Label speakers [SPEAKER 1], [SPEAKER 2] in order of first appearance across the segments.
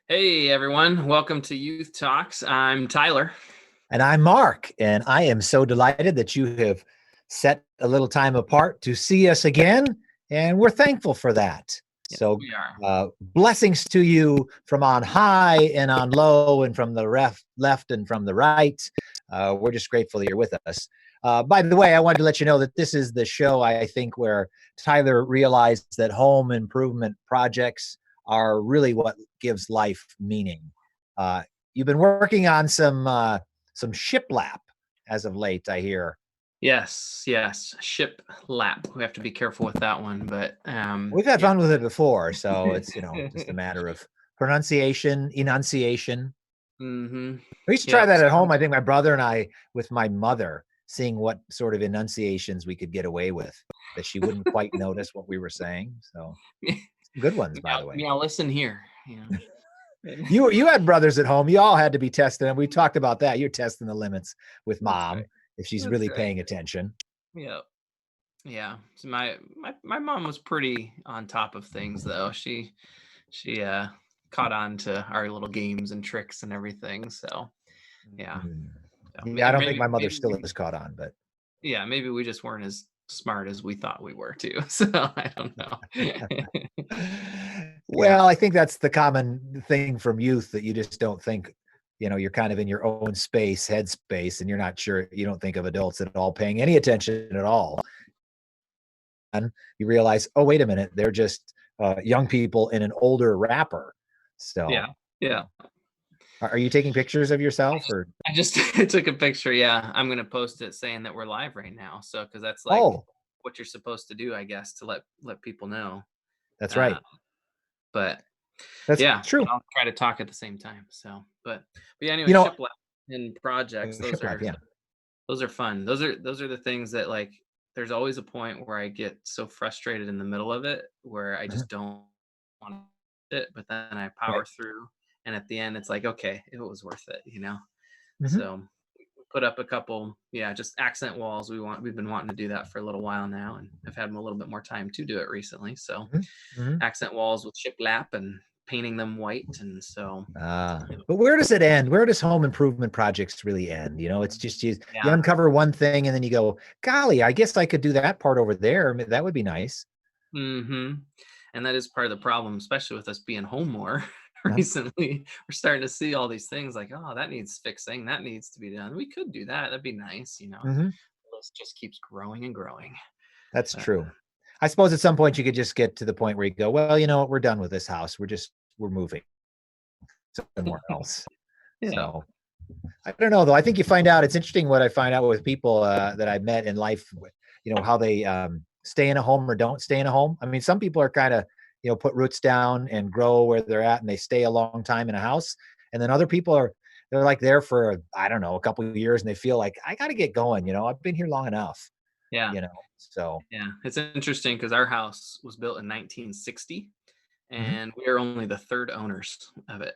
[SPEAKER 1] Hey everyone, welcome to Youth Talks. I'm Tyler.
[SPEAKER 2] And I'm Mark, and I am so delighted that you have set a little time apart to see us again, and we're thankful for that.
[SPEAKER 1] Yes,
[SPEAKER 2] So,
[SPEAKER 1] we are.
[SPEAKER 2] blessings to you from on high and on low, and from the left and from the right. We're just grateful that you're with us. By the way, I wanted to let you know that this is the show, I think, where Tyler realized that home improvement projects are really what gives life meaning. You've been working on some shiplap as of late, I hear.
[SPEAKER 1] Yes. Ship lap. We have to be careful with that one, but
[SPEAKER 2] We've had
[SPEAKER 1] yeah.
[SPEAKER 2] fun with it before, so it's just a matter of pronunciation, enunciation.
[SPEAKER 1] Mm-hmm.
[SPEAKER 2] We used to try
[SPEAKER 1] Yep.
[SPEAKER 2] that at
[SPEAKER 1] So
[SPEAKER 2] home. I think my brother and I, with my mother, seeing what sort of enunciations we could get away with that she wouldn't quite notice what we were saying. So some good ones, by the way.
[SPEAKER 1] meow, listen here.
[SPEAKER 2] You had brothers at home. You all had to be testing, and we talked about that. You're testing the limits with
[SPEAKER 1] That's
[SPEAKER 2] mom
[SPEAKER 1] right.
[SPEAKER 2] if she's
[SPEAKER 1] That's
[SPEAKER 2] really
[SPEAKER 1] right.
[SPEAKER 2] paying attention.
[SPEAKER 1] Yep. Yeah. So my mom was pretty on top of things though. She caught on to our little games and tricks and everything. So yeah.
[SPEAKER 2] Mm.
[SPEAKER 1] So
[SPEAKER 2] Yeah, I
[SPEAKER 1] maybe
[SPEAKER 2] don't think
[SPEAKER 1] maybe
[SPEAKER 2] my mother
[SPEAKER 1] maybe
[SPEAKER 2] still
[SPEAKER 1] we
[SPEAKER 2] is caught on, but
[SPEAKER 1] yeah, maybe we just weren't as smart as we thought we were too. So I don't know. Yeah.
[SPEAKER 2] well, I think that's the common thing from youth that you just don't think, you're kind of in your own space, headspace, and you're not sure, you don't think of adults at all paying any attention at all. And you realize, oh, wait a minute, they're just young people in an older wrapper. So,
[SPEAKER 1] Yeah. Yeah.
[SPEAKER 2] are you taking pictures of yourself or?
[SPEAKER 1] I just took a picture. Yeah. I'm gonna post it saying that we're live right now. So because that's like
[SPEAKER 2] Oh,
[SPEAKER 1] what you're supposed to do, I guess, to let people know.
[SPEAKER 2] that's
[SPEAKER 1] Uh,
[SPEAKER 2] right.
[SPEAKER 1] but
[SPEAKER 2] That's
[SPEAKER 1] yeah,
[SPEAKER 2] true.
[SPEAKER 1] I'll try to talk at the same time. So but yeah, anyway,
[SPEAKER 2] You know,
[SPEAKER 1] shiplap and projects,
[SPEAKER 2] shiplap, yeah.
[SPEAKER 1] those are fun. Those are the things that like there's always a point where I get so frustrated in the middle of it where I
[SPEAKER 2] Uh-huh.
[SPEAKER 1] just don't want it, but then I power
[SPEAKER 2] Right.
[SPEAKER 1] through and at the end it's like, okay, it was worth it.
[SPEAKER 2] Hmm.
[SPEAKER 1] So we put up a couple, yeah, just accent walls. We've been wanting to do that for a little while now and I've had a little bit more time to do it recently. So
[SPEAKER 2] Hmm. Hmm.
[SPEAKER 1] accent walls with shiplap and painting them white. And so
[SPEAKER 2] But where does it end? Where does home improvement projects really end? It's just you
[SPEAKER 1] yeah.
[SPEAKER 2] uncover one thing and then you go, golly, I guess I could do that part over there. I mean, that would be nice.
[SPEAKER 1] Hmm. And that is part of the problem, especially with us being home more
[SPEAKER 2] Uh-huh.
[SPEAKER 1] recently. We're starting to see all these things like, oh, that needs fixing. That needs to be done. We could do that. That'd be nice. And
[SPEAKER 2] Hmm.
[SPEAKER 1] the list just keeps growing and growing.
[SPEAKER 2] That's
[SPEAKER 1] But
[SPEAKER 2] true. I suppose at some point you could just get to the point where you go, well, you know what, we're done with this house. We're moving somewhere else.
[SPEAKER 1] yeah.
[SPEAKER 2] So I don't know though. I think you find out, it's interesting what I find out with people that I met in life, how they stay in a home or don't stay in a home. I mean, some people are kind of, put roots down and grow where they're at and they stay a long time in a house. And then other people they're like there for, I don't know, a couple of years and they feel like I got to get going. I've been here long enough,
[SPEAKER 1] Yeah.
[SPEAKER 2] so.
[SPEAKER 1] Yeah. It's interesting because our house was built in 1960
[SPEAKER 2] Mhm.
[SPEAKER 1] and we are only the third owners of it.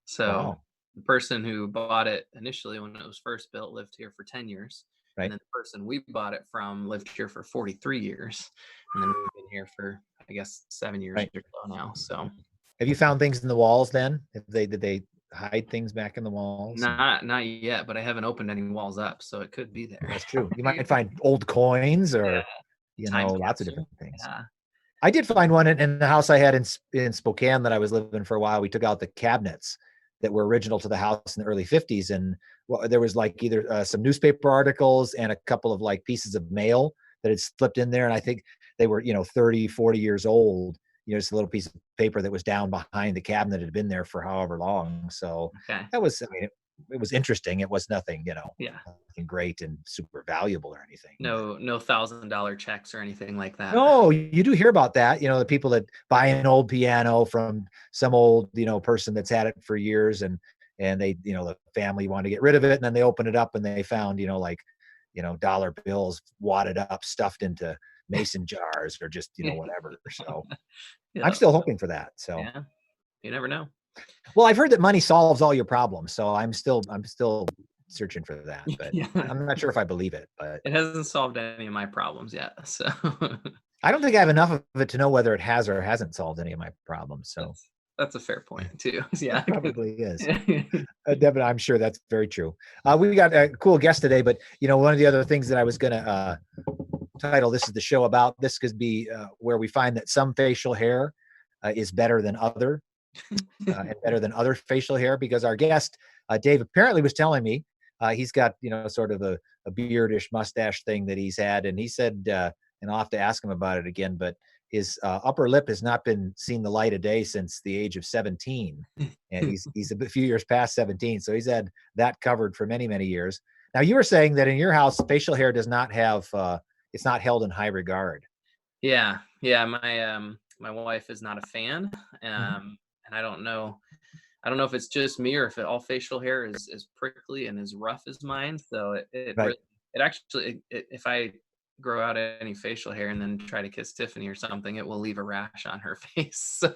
[SPEAKER 1] So
[SPEAKER 2] Wow.
[SPEAKER 1] the person who bought it initially when it was first built lived here for 10 years. And
[SPEAKER 2] Right.
[SPEAKER 1] then the person we bought it from lived here for 43 years. And then we've been here for, I guess, 7 years
[SPEAKER 2] Right.
[SPEAKER 1] or so now. So
[SPEAKER 2] Have you found things in the walls then? Did they hide things back in the walls? And
[SPEAKER 1] not yet, but I haven't opened any walls up, so it could be there.
[SPEAKER 2] that's true. You might find old coins
[SPEAKER 1] Yeah.
[SPEAKER 2] or,
[SPEAKER 1] Time
[SPEAKER 2] lots of
[SPEAKER 1] capsule.
[SPEAKER 2] different things.
[SPEAKER 1] Yeah.
[SPEAKER 2] I did find one in the house I had in Spokane that I was living for a while. We took out the cabinets that were original to the house in the early 50s. And there was like either some newspaper articles and a couple of like pieces of mail that had slipped in there. And I think they were, 30, 40 years old, just a little piece of paper that was down behind the cabinet had been there for however long. So
[SPEAKER 1] Okay.
[SPEAKER 2] that was, I mean, it was interesting. It was nothing,
[SPEAKER 1] Yeah.
[SPEAKER 2] nothing great and super valuable or anything. But
[SPEAKER 1] No $1,000 checks or anything like that.
[SPEAKER 2] no, you do hear about that. The people that buy an old piano from some old, person that's had it for years and they, the family wanted to get rid of it. And then they open it up and they found, like, dollar bills wadded up, stuffed into mason jars or just, whatever. So I'm
[SPEAKER 1] Yeah.
[SPEAKER 2] still hoping for that. So,
[SPEAKER 1] Yeah. You never know.
[SPEAKER 2] well, I've heard that money solves all your problems. So I'm still searching for that, but
[SPEAKER 1] Yeah.
[SPEAKER 2] I'm not sure if I believe it, but
[SPEAKER 1] It hasn't solved any of my problems yet. So
[SPEAKER 2] I don't think I have enough of it to know whether it has or hasn't solved any of my problems. So
[SPEAKER 1] That's a fair point too. Yeah.
[SPEAKER 2] Probably is. Devin, I'm sure that's very true. We got a cool guest today, but one of the other things that I was going to title this is the show about, this could be where we find that some facial hair is better than other and better than other facial hair, because our guest, Dave, apparently was telling me he's got, sort of a beardish mustache thing that he's had. And he said, and I'll have to ask him about it again, but his upper lip has not been seen the light of day since the age of 17. And he's a few years past 17. So he's had that covered for many, many years. Now, you were saying that in your house, facial hair does not have, it's not held in high regard.
[SPEAKER 1] Yeah. My wife is not a fan. And I don't know if it's just me or if all facial hair is as prickly and as rough as mine. So
[SPEAKER 2] Right.
[SPEAKER 1] it actually, if I grow out any facial hair and then try to kiss Tiffany or something, it will leave a rash on her face, so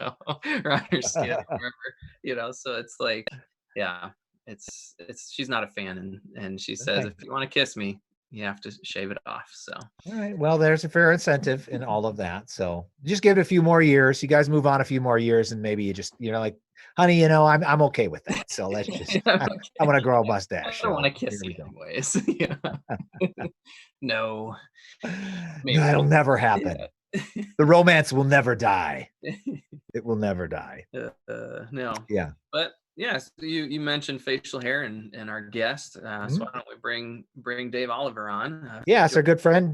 [SPEAKER 1] or on her skin, wherever. So it's like, yeah, it's she's not a fan, and she says,
[SPEAKER 2] Okay.
[SPEAKER 1] if you want to kiss me, you have to shave it off. So
[SPEAKER 2] All right. Well, there's a fair incentive in all of that. So just give it a few more years. You guys move on a few more years, and maybe you just, like, honey, I'm okay with that. So let's just,
[SPEAKER 1] yeah,
[SPEAKER 2] I want to grow a mustache.
[SPEAKER 1] I don't want to
[SPEAKER 2] So
[SPEAKER 1] kiss
[SPEAKER 2] here
[SPEAKER 1] you
[SPEAKER 2] we go.
[SPEAKER 1] anyways. Yeah. No, maybe.
[SPEAKER 2] That'll never happen.
[SPEAKER 1] Yeah.
[SPEAKER 2] The romance will never die. It will never die.
[SPEAKER 1] No.
[SPEAKER 2] Yeah.
[SPEAKER 1] But yes, you mentioned facial hair and our guest. So why don't we bring Dave Oliver on?
[SPEAKER 2] Yeah, it's our good friend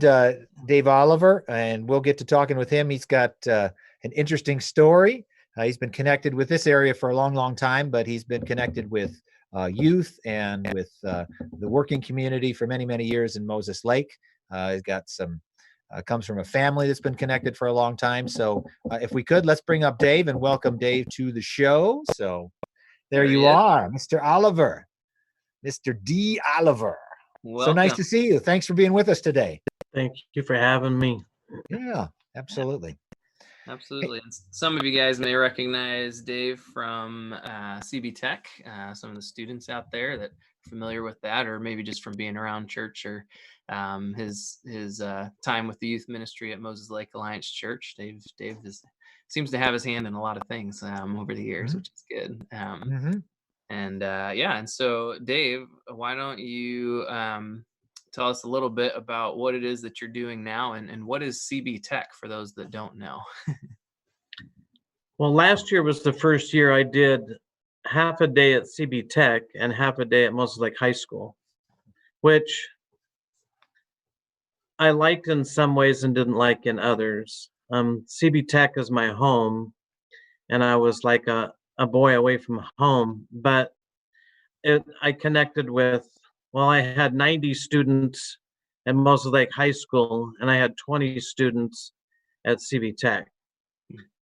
[SPEAKER 2] Dave Oliver, and we'll get to talking with him. He's got an interesting story. He's been connected with this area for a long, long time, but he's been connected with youth and with the working community for many, many years in Moses Lake. He's got comes from a family that's been connected for a long time. So if we could, let's bring up Dave and welcome Dave to the show. So there you are, Mr. Oliver, Mr. D. Oliver.
[SPEAKER 1] Welcome.
[SPEAKER 2] So nice to see you. Thanks for being with us today.
[SPEAKER 3] Thank you for having me.
[SPEAKER 2] Yeah, absolutely.
[SPEAKER 1] Absolutely. And some of you guys may recognize Dave from CB Tech, some of the students out there that are familiar with that, or maybe just from being around church, or his time with the youth ministry at Moses Lake Alliance Church. Dave seems to have his hand in a lot of things over the years, which is good. And so Dave, why don't you tell us a little bit about what it is that you're doing now, and what is CB Tech for those that don't know?
[SPEAKER 3] Well, last year was the first year I did half a day at CB Tech and half a day at Moses Lake High School, which I liked in some ways and didn't like in others. CB Tech is my home, and I was like a boy away from home, but I connected with, well, I had 90 students at Moses Lake High School, and I had 20 students at CB Tech.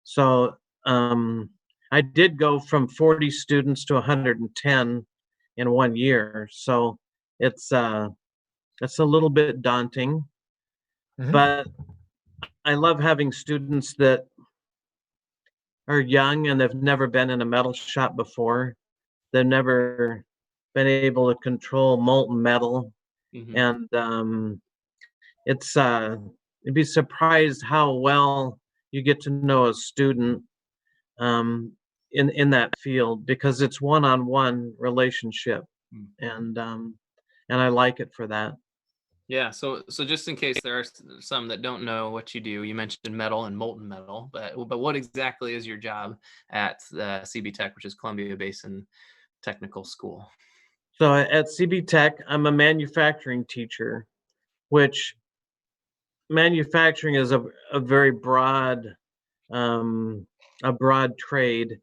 [SPEAKER 3] So I did go from 40 students to 110 in 1 year. So it's a little bit daunting, but I love having students that are young and they've never been in a metal shop before. They've never been able to control molten metal. And you'd be surprised how well you get to know a student in that field, because it's one-on-one relationship, and I like it for that.
[SPEAKER 1] Yeah. So just in case there are some that don't know what you do, you mentioned metal and molten metal, but what exactly is your job at CB Tech, which is Columbia Basin Technical School?
[SPEAKER 3] So at CB Tech, I'm a manufacturing teacher, which manufacturing is a very broad trade,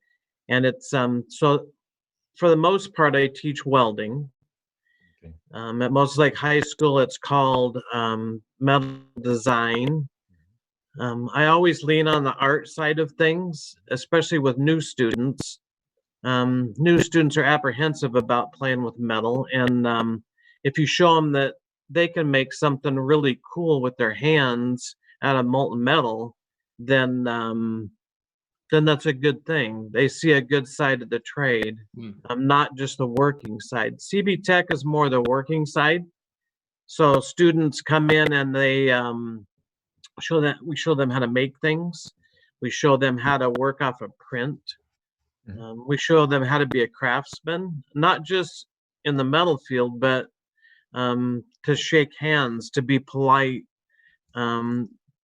[SPEAKER 3] and it's so for the most part I teach welding. At Moses Lake High School, it's called metal design. I always lean on the art side of things, especially with new students. New students are apprehensive about playing with metal, and if you show them that they can make something really cool with their hands out of molten metal, then that's a good thing. They see a good side of the trade, not just the working side. CB Tech is more the working side. So students come in and they we show them how to make things. We show them how to work off a print. We show them how to be a craftsman, not just in the metal field, but to shake hands, to be polite,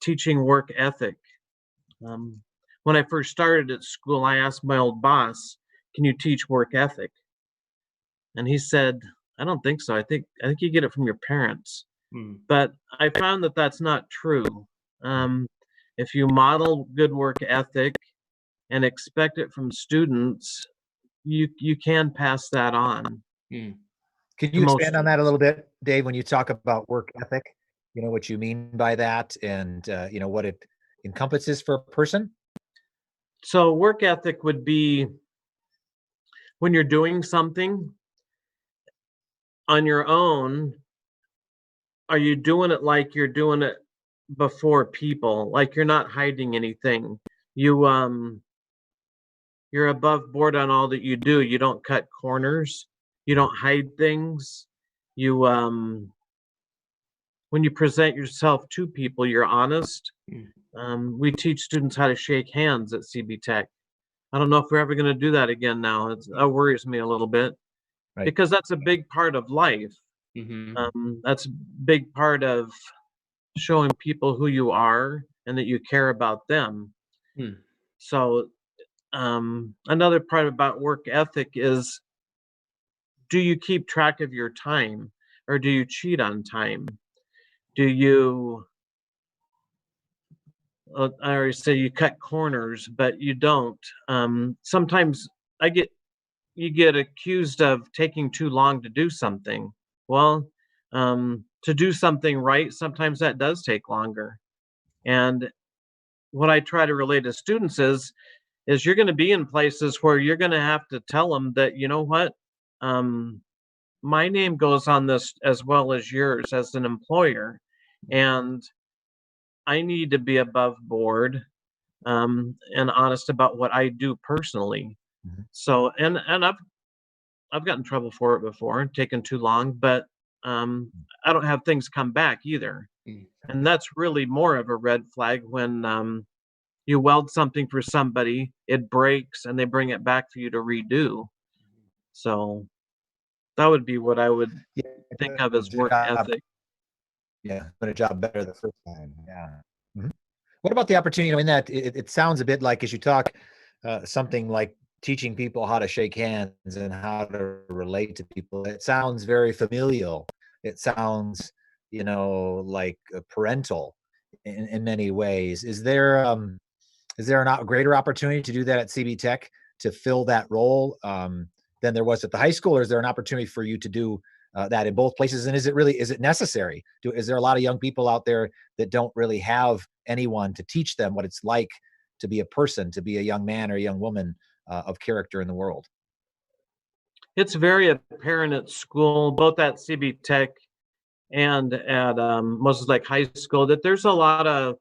[SPEAKER 3] teaching work ethic. When I first started at school, I asked my old boss, "Can you teach work ethic?" And he said, "I don't think so. I think you get it from your parents." But I found that that's not true. If you model good work ethic and expect it from students, you can pass that on.
[SPEAKER 2] Can you expand on that a little bit, Dave, when you talk about work ethic? You know, what you mean by that, and you know, what it encompasses for a person?
[SPEAKER 3] So work ethic would be when you're doing something on your own, are you doing it like you're doing it before people? Like you're not hiding anything. You're above board on all that you do. You don't cut corners. You don't hide things. You when you present yourself to people, you're honest. We teach students how to shake hands at CB Tech. I don't know if we're ever going to do that again now. That worries me a little bit, because that's a big part of life. That's a big part of showing people who you are and that you care about them. So another part about work ethic is, do you keep track of your time, or do you cheat on time? Do you, I already say you cut corners, but you don't. Sometimes you get accused of taking too long to do something. Well, to do something right, sometimes that does take longer. And what I try to relate to students is you're going to be in places where you're going to have to tell them that, you know what, my name goes on this as well as yours as an employer, and I need to be above board and honest about what I do personally. So, and I've gotten in trouble for it before, taken too long, but I don't have things come back either. And that's really more of a red flag when you weld something for somebody, it breaks, and they bring it back for you to redo. So that would be what I would think of as work ethic.
[SPEAKER 2] Yeah, doing a job better the first time. Yeah. What about the opportunity? You know, in that it sounds a bit like, as you talk, something like teaching people how to shake hands and how to relate to people. It sounds very familial. It sounds, you know, like parental in many ways. Is there a greater opportunity to do that at CB Tech, to fill that role than there was at the high school, or is there an opportunity for you to do that in both places? And is it necessary? Is there a lot of young people out there that don't really have anyone to teach them what it's like to be a person, to be a young man or a young woman of character in the world?
[SPEAKER 3] It's very apparent at school, both at CB Tech and at Moses Lake High School, that there's a lot of,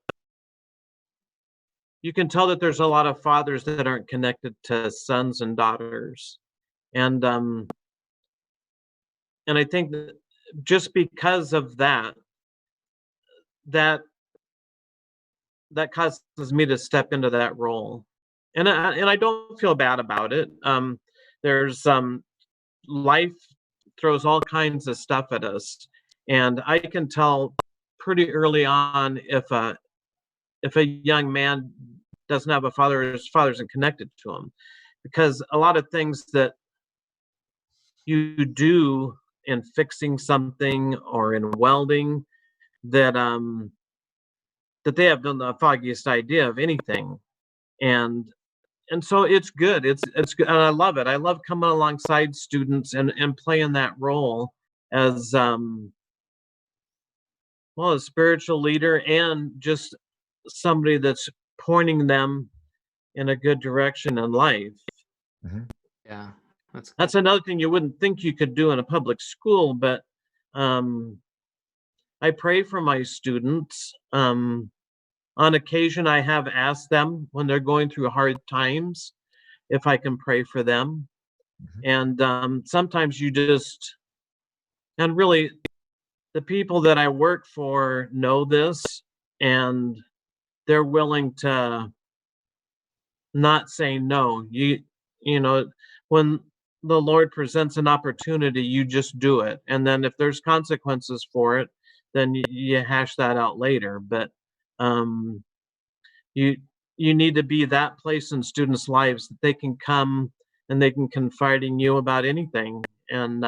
[SPEAKER 3] you can tell that there's a lot of fathers that aren't connected to sons and daughters. And I think that just because of that causes me to step into that role. And I don't feel bad about it. There's life throws all kinds of stuff at us, and I can tell pretty early on if a young man doesn't have a father, his father isn't connected to him, because a lot of things that you do in fixing something or in welding that they have done the foggiest idea of anything. And so it's good. It's good. And I love it. I love coming alongside students and playing that role as well, a spiritual leader and just somebody that's pointing them in a good direction in life.
[SPEAKER 1] Yeah,
[SPEAKER 3] that's another thing you wouldn't think you could do in a public school, but I pray for my students. On occasion, I have asked them when they're going through hard times if I can pray for them. And sometimes you just, and really, the people that I work for know this, and they're willing to not say no. you know, when the Lord presents an opportunity, you just do it. And then if there's consequences for it, then you hash that out later. But um, you you need to be that place in students' lives that they can come and they can confide in you about anything, and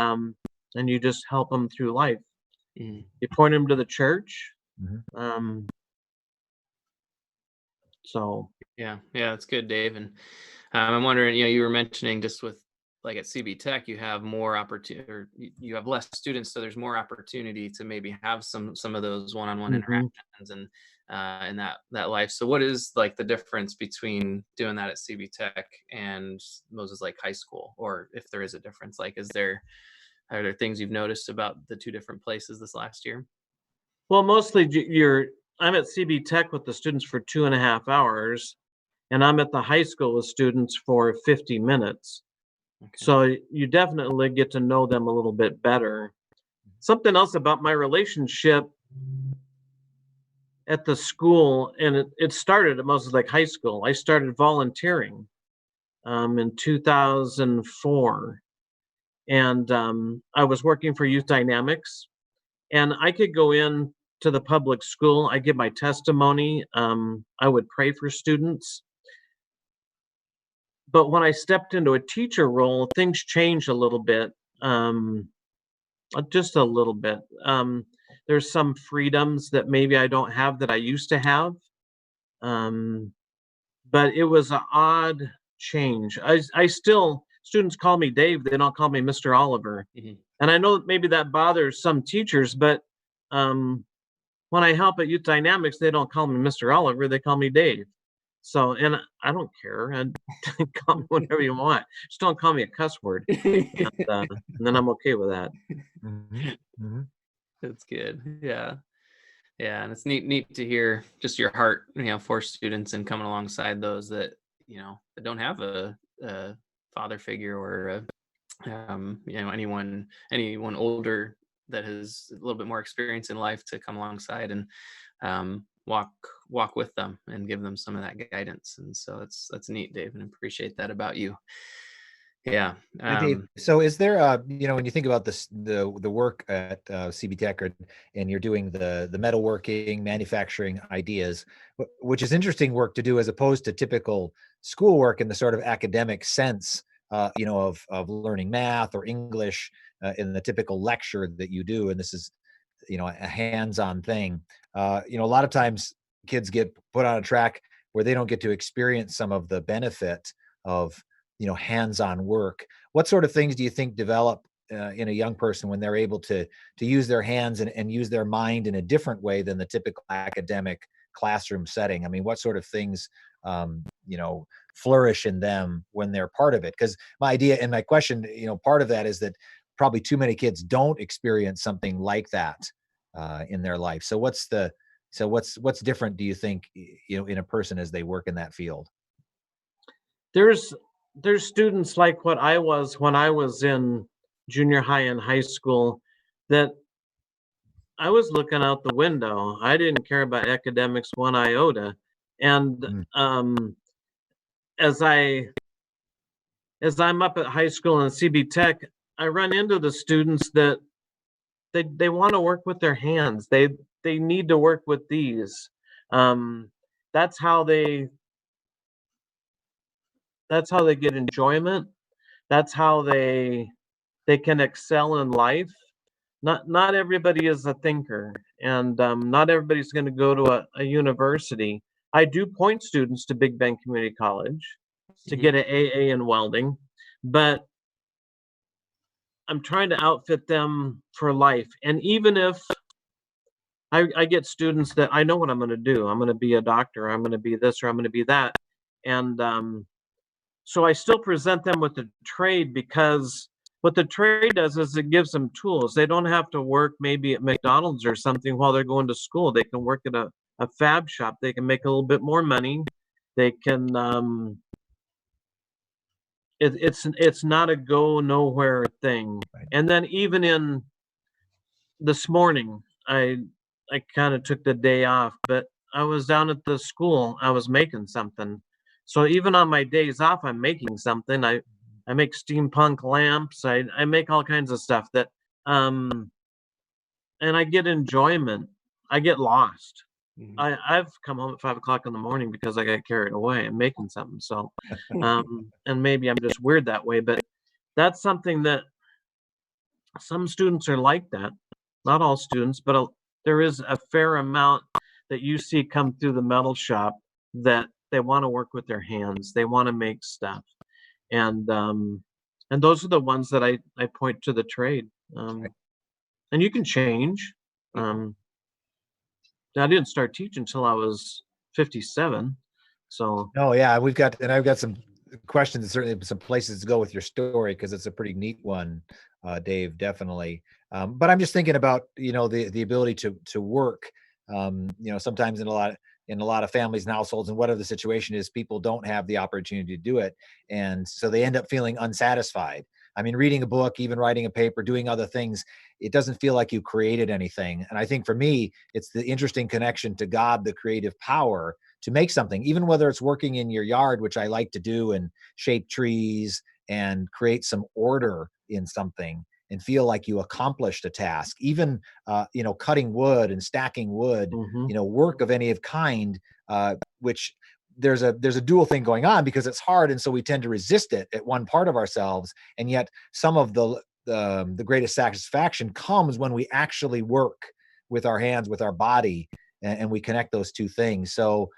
[SPEAKER 3] you just help them through life.
[SPEAKER 1] Mhm.
[SPEAKER 3] You point them to the church.
[SPEAKER 2] Mhm.
[SPEAKER 3] Um, so
[SPEAKER 1] Yeah, yeah, that's good, Dave. And I'm wondering, you were mentioning just with like at CB Tech, you have more opportunity, or you have less students, so there's more opportunity to maybe have some of those one-on-one
[SPEAKER 3] mhm.
[SPEAKER 1] interactions and that life. So, what is like the difference between doing that at CB Tech and Moses Lake High School, or if there is a difference? Like, are there things you've noticed about the two different places this last year?
[SPEAKER 3] Well, mostly I'm at CB Tech with the students for 2.5 hours, and I'm at the high school with students for 50 minutes.
[SPEAKER 1] Okay.
[SPEAKER 3] So you definitely get to know them a little bit better. Something else about my relationship at the school, and it started at Moses Lake High School. I started volunteering in 2004, and I was working for Youth Dynamics, and I could go in to the public school. I give my testimony. I would pray for students. But when I stepped into a teacher role, things changed a little bit, just a little bit. There's some freedoms that maybe I don't have that I used to have. Um, but it was an odd change. I still, students call me Dave, they don't call me Mr. Oliver.
[SPEAKER 1] Mhm.
[SPEAKER 3] And I know that maybe that bothers some teachers, but um, when I help at Youth Dynamics, they don't call me Mr. Oliver, they call me Dave. So, and I don't care. And call me whatever you want. Just don't call me a cuss word. And then I'm okay with that.
[SPEAKER 2] Mhm. Mhm.
[SPEAKER 1] That's good. Yeah. Yeah, and it's neat to hear just your heart, for students and coming alongside those that don't have a father figure or anyone older that has a little bit more experience in life to come alongside and walk with them and give them some of that guidance. And so that's neat, Dave, and appreciate that about you. Yeah.
[SPEAKER 2] Hey, Dave, so is there when you think about this, the work at CB Tech, and you're doing the metalworking, manufacturing ideas, which is interesting work to do as opposed to typical schoolwork in the sort of academic sense, of learning math or English in the typical lecture that you do, and this is, a hands-on thing. A lot of times kids get put on a track where they don't get to experience some of the benefit of, hands-on work. What sort of things do you think develop in a young person when they're able to use their hands and use their mind in a different way than the typical academic classroom setting? I mean, what sort of things flourish in them when they're part of it? Because my idea and my question, part of that is that probably too many kids don't experience something like that in their life. So what's different, do you think, in a person as they work in that field?
[SPEAKER 3] There's there's students like what I was when I was in junior high and high school that I was looking out the window. I didn't care about academics one iota. And
[SPEAKER 2] Mm.
[SPEAKER 3] as I as I'm up at high school and CB Tech, I run into the students that they want to work with their hands. They need to work with these. Um, that's how they that's how they get enjoyment. That's how they can excel in life. Not everybody is a thinker, and not everybody's going to go to a university. I do point students to Big Bend Community College to
[SPEAKER 1] Mhm.
[SPEAKER 3] get an AA in welding, but I'm trying to outfit them for life. And even if I get students that I know what I'm going to do, I'm going to be a doctor, I'm going to be this, or I'm going to be that, and so I still present them with the trade, because what the trade does is it gives them tools. They don't have to work maybe at McDonald's or something while they're going to school. They can work at a fab shop. They can make a little bit more money. They can it's not a go nowhere thing.
[SPEAKER 2] Right.
[SPEAKER 3] And then even in this morning, I kind of took the day off, but I was down at the school. I was making something. So even on my days off, I'm making something. I make steampunk lamps. I make all kinds of stuff that, um, and I get enjoyment. I get lost.
[SPEAKER 1] Mhm.
[SPEAKER 3] I've come home at 5 o'clock in the morning because I got carried away. I'm making something. So, and maybe I'm just weird that way, but that's something that some students are like that. Not all students, but there is a fair amount that you see come through the metal shop that they want to work with their hands. They want to make stuff, and those are the ones that I point to the trade. And you can change. Um, I didn't start teaching until I was 57. So
[SPEAKER 2] Oh yeah, I've got some questions, certainly some places to go with your story because it's a pretty neat one, Dave, definitely. But I'm just thinking about, the ability to work. Sometimes in a lot of families and households, and whatever the situation is, people don't have the opportunity to do it, and so they end up feeling unsatisfied. I mean, reading a book, even writing a paper, doing other things, it doesn't feel like you created anything. And I think for me, it's the interesting connection to God, the creative power to make something, even whether it's working in your yard, which I like to do, and shape trees and create some order in something and feel like you accomplished a task. Even cutting wood and stacking wood,
[SPEAKER 3] mhm.
[SPEAKER 2] work of any kind, which there's a dual thing going on because it's hard, and so we tend to resist it at one part of ourselves, and yet some of the greatest satisfaction comes when we actually work with our hands, with our body, and we connect those two things. So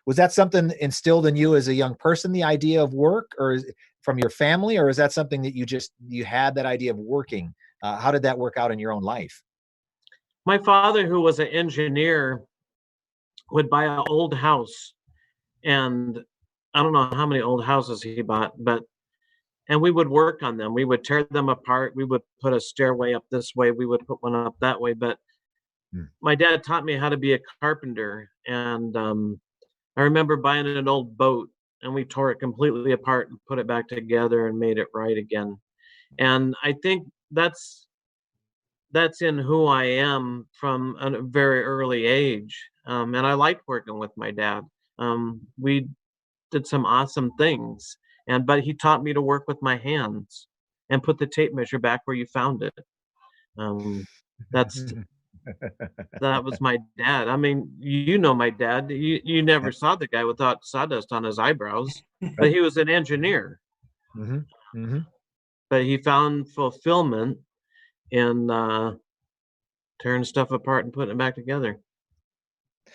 [SPEAKER 2] was that something instilled in you as a young person, the idea of work, or from your family, or is that something that you had that idea of working? How did that work out in your own life?
[SPEAKER 3] My father, who was an engineer, would buy an old house, and I don't know how many old houses he bought, and we would work on them. We would tear them apart. We would put a stairway up this way. We would put one up that way. But
[SPEAKER 2] Hmm.
[SPEAKER 3] my dad taught me how to be a carpenter, and I remember buying an old boat, and we tore it completely apart and put it back together and made it right again. And I think that's in who I am from a very early age. And I liked working with my dad. We did some awesome things, but he taught me to work with my hands and put the tape measure back where you found it. Um, that's that was my dad. I mean, you know my dad. You never saw the guy without sawdust on his eyebrows, but he was an engineer.
[SPEAKER 2] Hmm. Hmm.
[SPEAKER 3] But he found fulfillment in tearing stuff apart and putting it back together.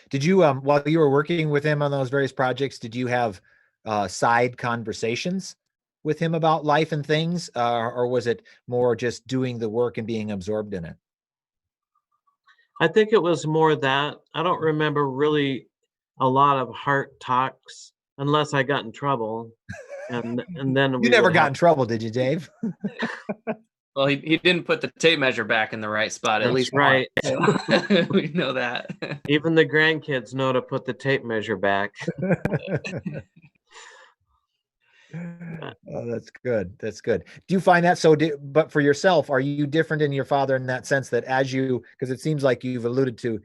[SPEAKER 2] Did you, while you were working with him on those various projects, did you have side conversations with him about life and things, or was it more just doing the work and being absorbed in it?
[SPEAKER 3] I think it was more that I don't remember really a lot of heart talks unless I got in trouble, and then
[SPEAKER 2] You
[SPEAKER 3] we
[SPEAKER 2] never
[SPEAKER 3] would
[SPEAKER 2] got
[SPEAKER 3] have.
[SPEAKER 2] in trouble, did you, Dave?
[SPEAKER 1] Well, he didn't put the tape measure back in the right spot at
[SPEAKER 3] That's
[SPEAKER 1] least
[SPEAKER 3] right.
[SPEAKER 1] once. We know that.
[SPEAKER 3] Even the grandkids know to put the tape measure back.
[SPEAKER 2] Oh, that's good. That's good. Do you find that so? But for yourself, are you different in your father in that sense that because it seems like you've alluded to,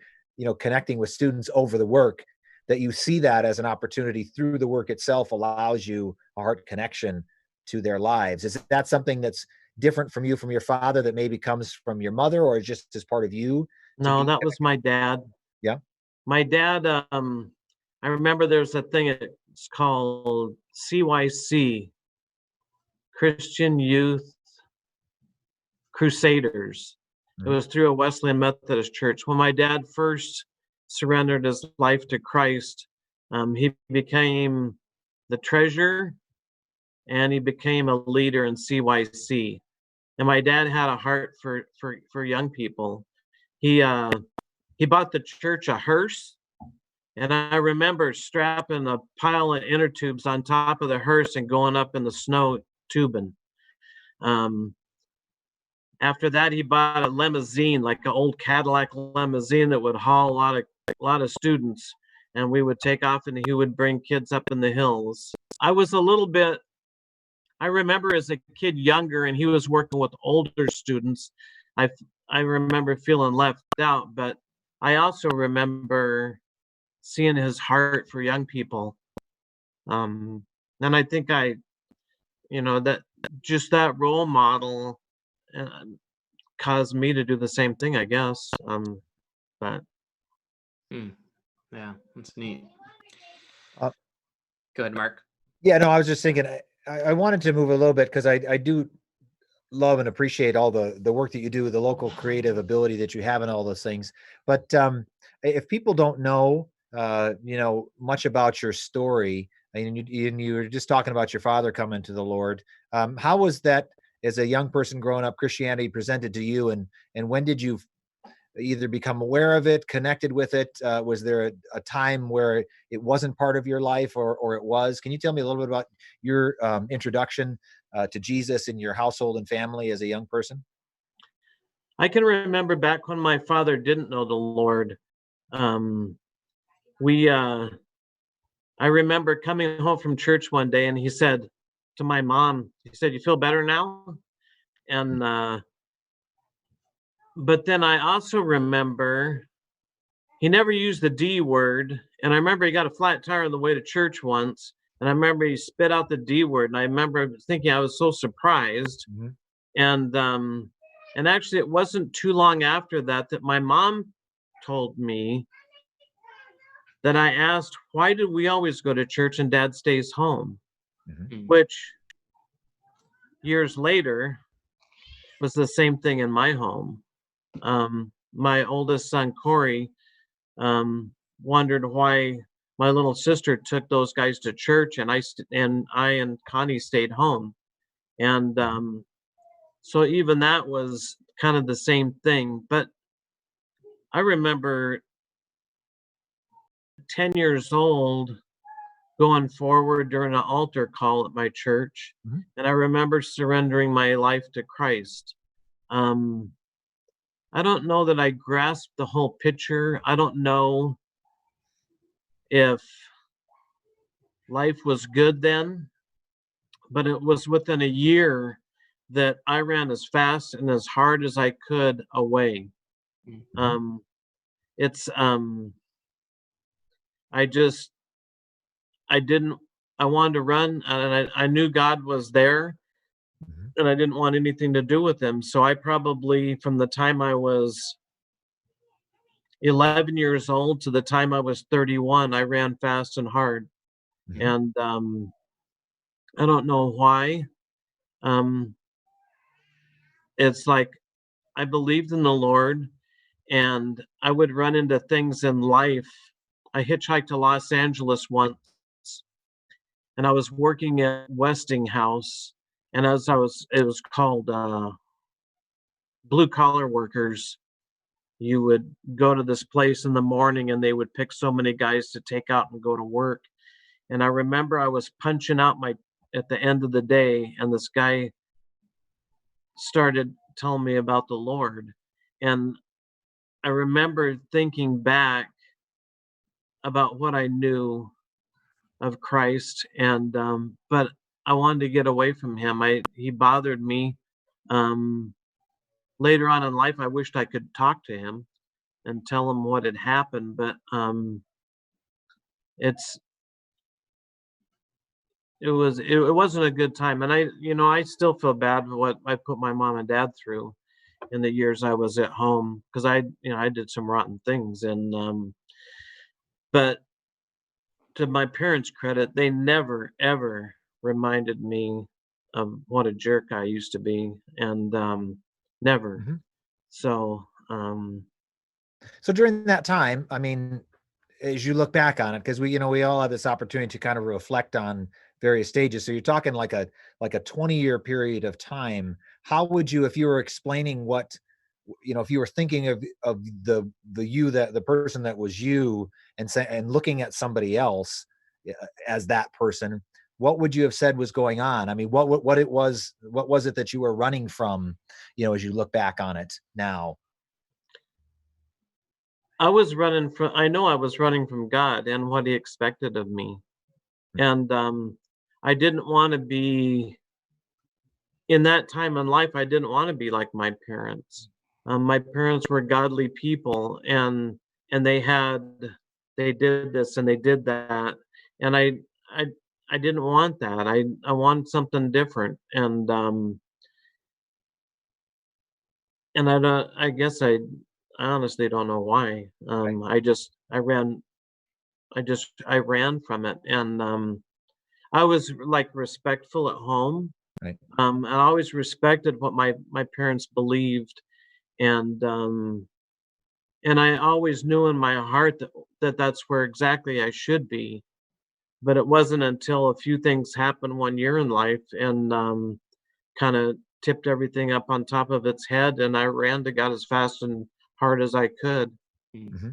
[SPEAKER 2] connecting with students over the work, that you see that as an opportunity through the work itself allows you a heart connection to their lives. Is that something that's different from you, from your father, that maybe comes from your mother, or just as part of you to
[SPEAKER 3] No,
[SPEAKER 2] be
[SPEAKER 3] that was
[SPEAKER 2] connected?
[SPEAKER 3] my dad.
[SPEAKER 2] Yeah.
[SPEAKER 3] My dad, I remember there's a thing, it's called CYC, Christian Youth Crusaders. It
[SPEAKER 2] Mhm.
[SPEAKER 3] was through a Wesleyan Methodist church. When my dad first surrendered his life to Christ, he became the treasurer and he became a leader in CYC. And my dad had a heart for young people. He bought the church a hearse, and I remember strapping a pile of inner tubes on top of the hearse and going up in the snow tubing. Um, After that, he bought a limousine, like an old Cadillac limousine that would haul a lot of students, and we would take off, and he would bring kids up in the hills. I was a little bit. I remember as a kid younger, and he was working with older students. I I remember feeling left out, but I also remember seeing his heart for young people. And I think that just that role model uh, caused me to do the same thing, I guess. But
[SPEAKER 1] Hmm. Yeah, that's neat.
[SPEAKER 2] Uh,
[SPEAKER 1] Go ahead, Mark.
[SPEAKER 2] yeah, no, I was just thinking, I wanted to move a little bit because I do love and appreciate all the work that you do, the local creative ability that you have and all those things. But if people don't know, much about your story, and you were just talking about your father coming to the Lord, how was that as a young person growing up, Christianity presented to you, and when did you either become aware of it, connected with it? Was there a time where it wasn't part of your life, or it was? Can you tell me a little bit about your introduction to Jesus in your household and family as a young person?
[SPEAKER 3] I can remember back when my father didn't know the Lord. Um, we I remember coming home from church one day, and he said to my mom, he said, "You feel better now?" And but then I also remember he never used the D word. And I remember he got a flat tire on the way to church once. And I remember he spit out the D word. And I remember thinking I was so surprised.
[SPEAKER 2] Mhm.
[SPEAKER 3] And actually it wasn't too long after that that my mom told me that I asked, why do we always go to church and dad stays home?
[SPEAKER 2] Mhm.
[SPEAKER 1] Hmm.
[SPEAKER 3] Which years later was the same thing in my home. My oldest son, Corey, um, wondered why my little sister took those guys to church and I and Connie stayed home. And so even that was kind of the same thing. But I remember 10 years old going forward during an altar call at my church.
[SPEAKER 2] Mhm.
[SPEAKER 3] And I remember surrendering my life to Christ. Um, I don't know that I grasped the whole picture. I don't know if life was good then, but it was within a year that I ran as fast and as hard as I could away.
[SPEAKER 2] Mhm.
[SPEAKER 3] Um, it's I just I didn't I wanted to run, and I knew God was there,
[SPEAKER 2] Mhm.
[SPEAKER 3] and I didn't want anything to do with him. So I probably, from the time I was 11 years old to the time I was 31, I ran fast and hard.
[SPEAKER 2] Mhm.
[SPEAKER 3] And I don't know why. Um, it's like I believed in the Lord, and I would run into things in life. I hitchhiked to Los Angeles once, and I was working at Westinghouse, and it was called blue collar workers. You would go to this place in the morning, and they would pick so many guys to take out and go to work. And I remember I was punching out my at the end of the day, and this guy started telling me about the Lord, and I remember thinking back about what I knew of Christ, and but I wanted to get away from him. I He bothered me. Um, Later on in life, I wished I could talk to him and tell him what had happened, but it's it wasn't a good time, and I still feel bad for what I put my mom and dad through in the years I was at home because I did some rotten things, and but to my parents' credit, they never ever reminded me of what a jerk I used to be, and never.
[SPEAKER 2] Mhm.
[SPEAKER 3] So
[SPEAKER 2] So during that time, I mean, as you look back on it, because we all have this opportunity to kind of reflect on various stages. So you're talking like a 20-year period of time. How would you, if you were explaining what, if you were thinking of the you, that the person that was you, and looking at somebody else as that person, what would you have said was going on? I mean, what was it that you were running from, as you look back on it now?
[SPEAKER 3] I know I was running from God and what he expected of me. And I didn't want to be in that time in life. I didn't want to be like my parents. My parents were godly people, and they did this and they did that, and I I didn't want that. I wanted something different, and I guess I honestly don't know why. I ran from it, and I was like respectful at home.
[SPEAKER 2] Right.
[SPEAKER 3] I always respected what my parents believed, and I always knew in my heart that that's where exactly I should be. But it wasn't until a few things happened one year in life and kind of tipped everything up on top of its head, and I ran to God as fast and hard as I could.
[SPEAKER 2] Mm-hmm.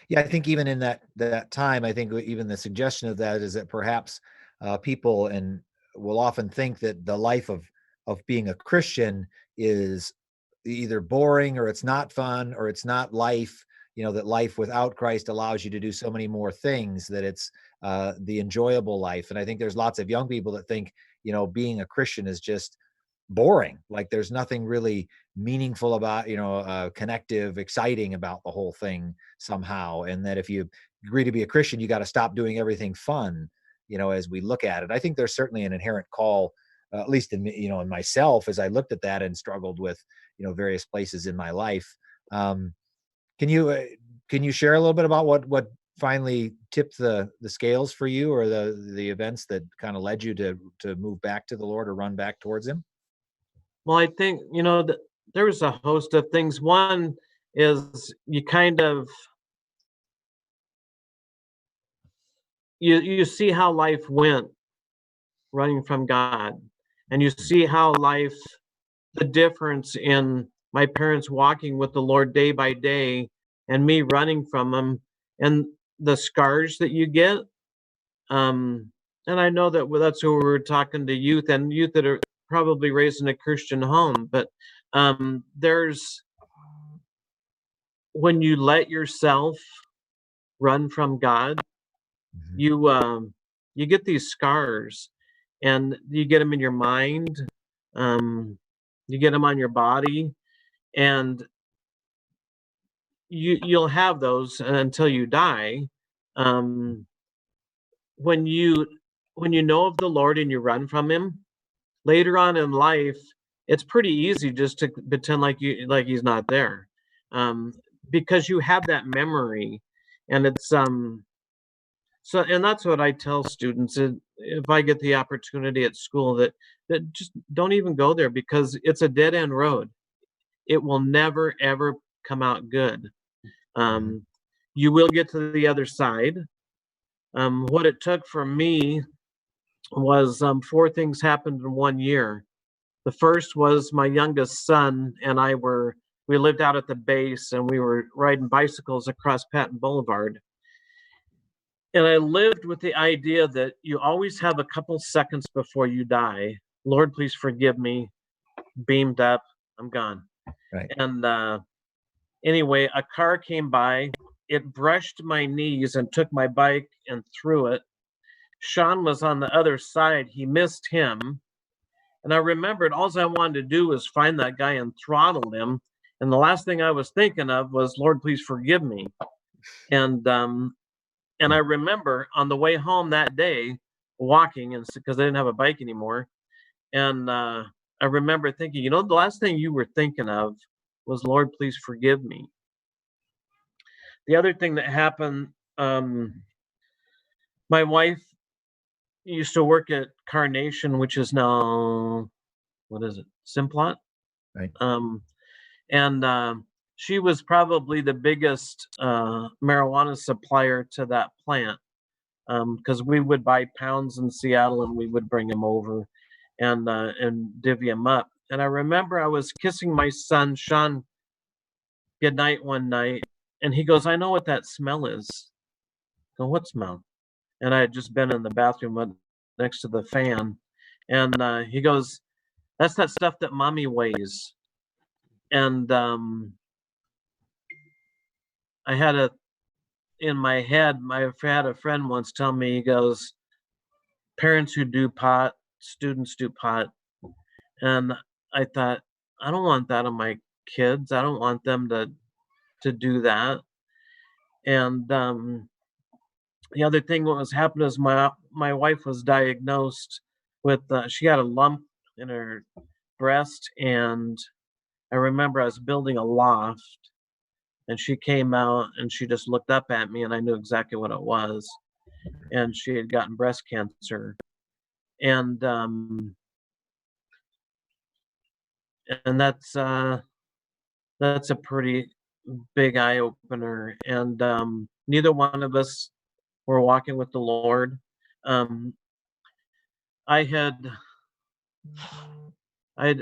[SPEAKER 2] Yeah, I think even in that time, I think even the suggestion of that is that perhaps people and will often think that the life of being a Christian is either boring or it's not fun or it's not life. You know, that life without Christ allows you to do so many more things, that it's the enjoyable life. And I think there's lots of young people that think, you know, being a Christian is just boring. Like there's nothing really meaningful about, you know, connective, exciting about the whole thing somehow. And that if you agree to be a Christian, you got to stop doing everything fun, you know, as we look at it. I think there's certainly an inherent call, at least in me, you know, in myself, as I looked at that and struggled with, you know, various places in my life. Um, can you can you share a little bit about what finally tipped the scales for you, or the events that kind of led you to move back to the Lord or run back towards Him?
[SPEAKER 3] Well, I think, there's a host of things. One is you see how life went running from God, and you see how the difference in my parents walking with the Lord day by day and me running from Him, and the scars that you get. And I know that's who we're talking to, youth that are probably raised in a Christian home, but there's when you let yourself run from God,
[SPEAKER 2] Mhm.
[SPEAKER 3] you get these scars, and you get them in your mind, you get them on your body, and you'll have those until you die. Um, when you know of the Lord and you run from Him later on in life, it's pretty easy just to pretend like He's not there, um, because you have that memory, and and that's what I tell students, if I get the opportunity at school, that just don't even go there, because it's a dead end road. It will never ever come out good.
[SPEAKER 2] Mhm.
[SPEAKER 3] Um, you will get to the other side. What it took for me was four things happened in one year. The first was my youngest son and we lived out at the base, and we were riding bicycles across Patton Boulevard. And I lived with the idea that you always have a couple seconds before you die. Lord, please forgive me. Beamed up, I'm gone.
[SPEAKER 2] Right.
[SPEAKER 3] And anyway, a car came by. It brushed my knees and took my bike and threw it. Sean was on the other side. He missed him. And I remembered all I wanted to do was find that guy and throttle him. And the last thing I was thinking of was, Lord, please forgive me. And I remember on the way home that day, walking, and because I didn't have a bike anymore, and I remember thinking, the last thing you were thinking of was, Lord, please forgive me. The other thing that happened, my wife used to work at Carnation, which is now, what is it, Simplot?
[SPEAKER 2] Right.
[SPEAKER 3] And she was probably the biggest marijuana supplier to that plant, because we would buy pounds in Seattle and we would bring them over and divvy them up. And I remember I was kissing my son Sean goodnight one night, and he goes, "I know what that smell is." I go, "What smell?" And I had just been in the bathroom next to the fan, and he goes, "That's that stuff that mommy weighs." And I had in my head, I had a friend once tell me, he goes, "Parents who do pot, students do pot." And I thought, I don't want that on my kids. I don't want them to do that. And The other thing what was happening is my wife was diagnosed with she had a lump in her breast, and I remember I was building a loft, and she came out and she just looked up at me, and I knew exactly what it was, and she had gotten breast cancer, and and that's a pretty big eye opener, and neither one of us were walking with the Lord. Um, I had I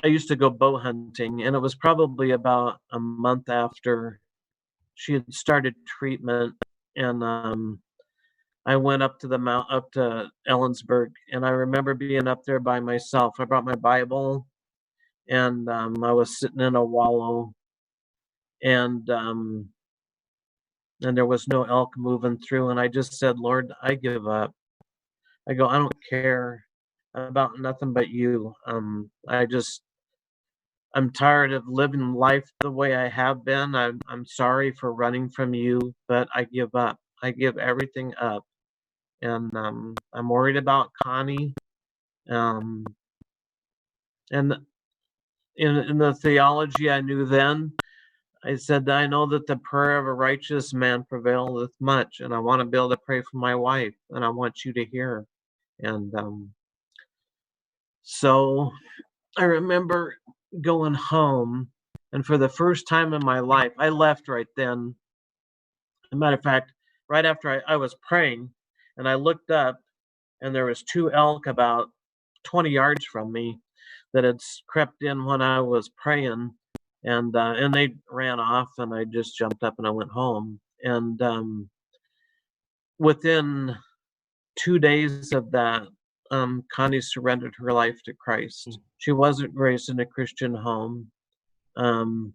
[SPEAKER 3] used to go bow hunting, and it was probably about a month after she had started treatment, and I went up to the mount up to Ellensburg, and I remember being up there by myself. I brought my Bible, and I was sitting in a wallow, and there was no elk moving through, and I just said, "Lord, I give up." I go, "I don't care about nothing but you." I'm tired of living life the way I have been. I'm sorry for running from you, but I give up. I give everything up, and I'm worried about Connie. Um, and in the theology I knew then, I said, I know that the prayer of a righteous man prevaileth much, and I want to be able to pray for my wife, and I want you to hear. And so I remember going home, and for the first time in my life, I left right then. As a matter of fact, right after I was praying, and I looked up, and there was two elk about 20 yards from me that had crept in when I was praying, and they ran off, and I just jumped up and I went home. And within 2 days of that, Connie surrendered her life to Christ. She wasn't raised in a Christian home.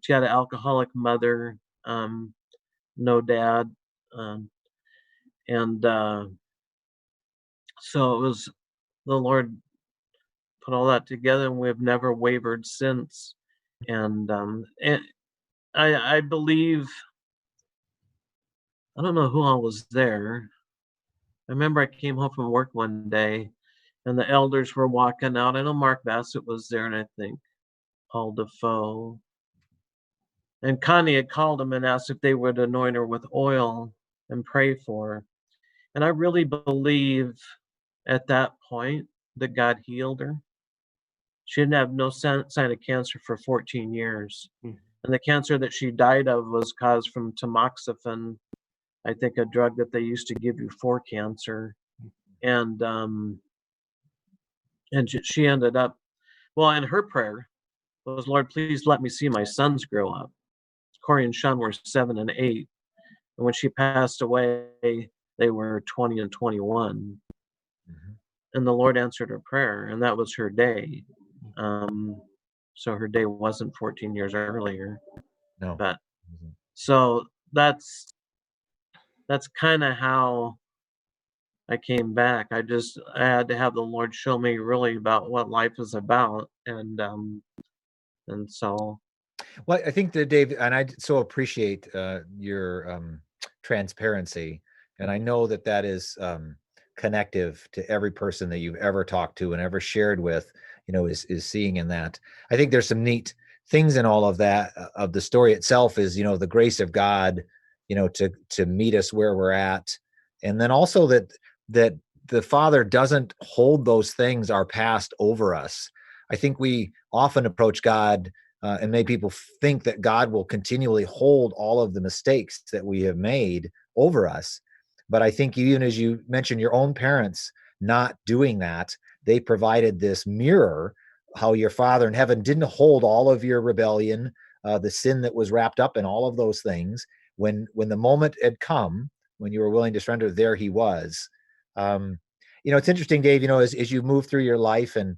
[SPEAKER 3] She had an alcoholic mother, no dad, um, and so it was the Lord put all that together, and we've never wavered since. And I believe I don't know who all was there. I remember I came home from work one day, and the elders were walking out. I know Mark Bassett was there, and I think Paul Defoe. And Connie had called him and asked if they would anoint her with oil and pray for her. And I really believe at that point that God healed her. She didn't have no sign of cancer for 14 years.
[SPEAKER 1] Mm.
[SPEAKER 3] And the cancer that she died of was caused from tamoxifen, I think a drug that they used to give you for cancer. And she ended up, well, and her prayer was, Lord, please let me see my sons grow up. Corey and Sean were 7 and 8. And when she passed away, they were 20 and 21.
[SPEAKER 2] Mhm.
[SPEAKER 3] And the Lord answered her prayer, and that was her day. So her day wasn't 14 years earlier.
[SPEAKER 2] No.
[SPEAKER 3] But
[SPEAKER 2] Mhm.
[SPEAKER 3] so that's kind of how I came back. I had to have the Lord show me really about what life is about, and so
[SPEAKER 2] Well, I think that Dave, and I so appreciate your transparency, and I know that that is connective to every person that you've ever talked to and ever shared with. Is seeing in that. I think there's some neat things in all of that. Of the story itself is the grace of God, to meet us where we're at, and then also that the Father doesn't hold those things, our past, over us. I think we often approach God and make people think that God will continually hold all of the mistakes that we have made over us. But I think even as you mentioned your own parents not doing that, they provided this mirror, how your Father in heaven didn't hold all of your rebellion, the sin that was wrapped up in all of those things. When the moment had come, when you were willing to surrender, there he was. It's interesting, Dave, as you move through your life and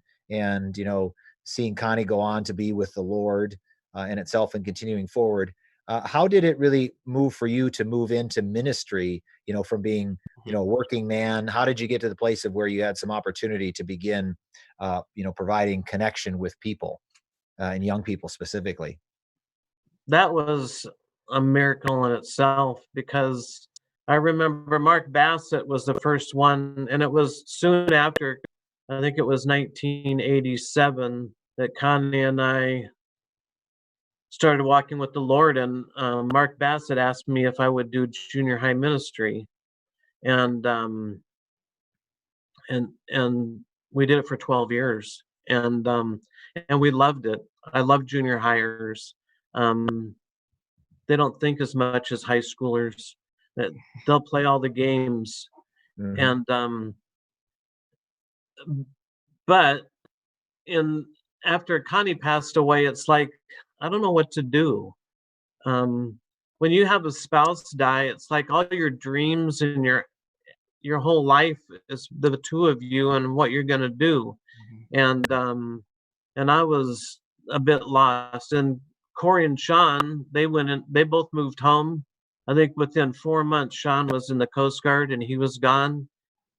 [SPEAKER 2] seeing Connie go on to be with the Lord in itself and continuing forward. How did it really move for you to move into ministry, from being, a working man? How did you get to the place of where you had some opportunity to begin, providing connection with people and young people specifically?
[SPEAKER 3] that was a miracle in itself, because I remember Mark Bassett was the first one, and it was soon after, I think it was 1987, that Connie and I started walking with the Lord. And Mark Bassett asked me if I would do junior high ministry, and and we did it for 12 years, and we loved it. I love junior hires. They don't think as much as high schoolers. That they'll play all the games,
[SPEAKER 2] Mhm.
[SPEAKER 3] and but in after Connie passed away, it's like I don't know what to do. When you have a spouse die, it's like all your dreams and your whole life is the two of you and what you're gonna do.
[SPEAKER 1] Mhm.
[SPEAKER 3] And I was a bit lost. And Corey and Sean, they went in, they both moved home. I think within 4 months, Sean was in the Coast Guard and he was gone.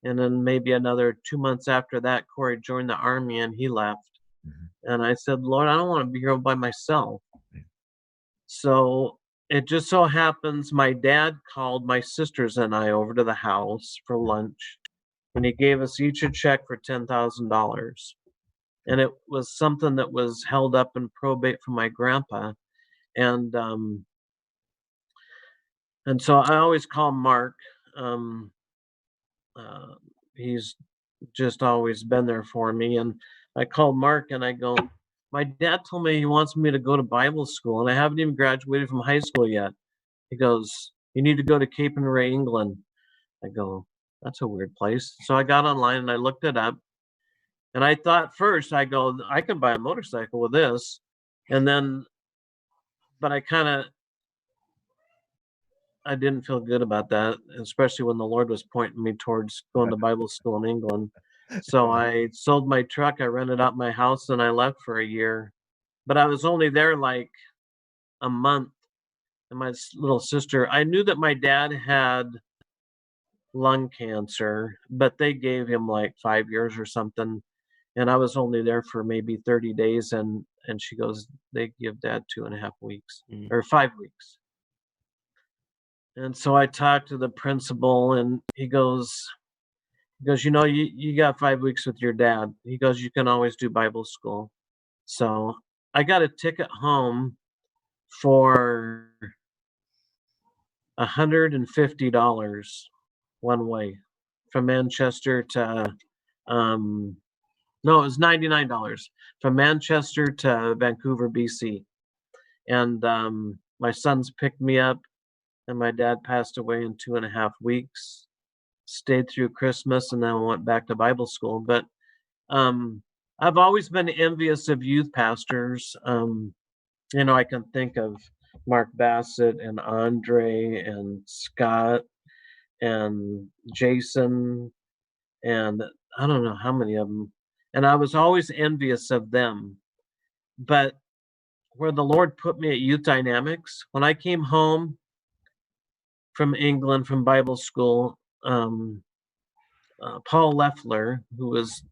[SPEAKER 3] And then maybe another 2 months after that, Corey joined the Army and he left.
[SPEAKER 2] Mhm.
[SPEAKER 3] And I said, Lord, I don't want to be here by myself. So it just so happens my dad called my sisters and I over to the house for lunch, and he gave us each a check for $10,000. And it was something that was held up in probate from my grandpa. And and so I always call Mark. Um, uh, he's just always been there for me. And I called Mark and I go, my dad told me he wants me to go to Bible school, and I haven't even graduated from high school yet. He goes, you need to go to Cape and Ray, England. I go, that's a weird place. So I got online and I looked it up. And I thought first, I go, I can buy a motorcycle with this. And then, but I didn't feel good about that, especially when the Lord was pointing me towards going to Bible school in England. So I sold my truck, I rented out my house, and I left for a year. But I was only there like a month. And my little sister, I knew that my dad had lung cancer, but they gave him like 5 years or something. And I was only there for maybe 30 days. And she goes, they give dad 2.5 weeks
[SPEAKER 1] Mm.
[SPEAKER 3] or 5 weeks. And so I talked to the principal and he goes, you got 5 weeks with your dad. He goes, you can always do Bible school. So I got a ticket home for $150 one way from Manchester to, no, it was $99 from Manchester to Vancouver, BC. And my sons picked me up, and my dad passed away in 2.5 weeks. Stayed through Christmas, and then went back to Bible school. But I've always been envious of youth pastors. I can think of Mark Bassett and Andre and Scott and Jason, and I don't know how many of them. And I was always envious of them. But where the Lord put me at Youth Dynamics, when I came home from England from Bible school, Paul Leffler, who was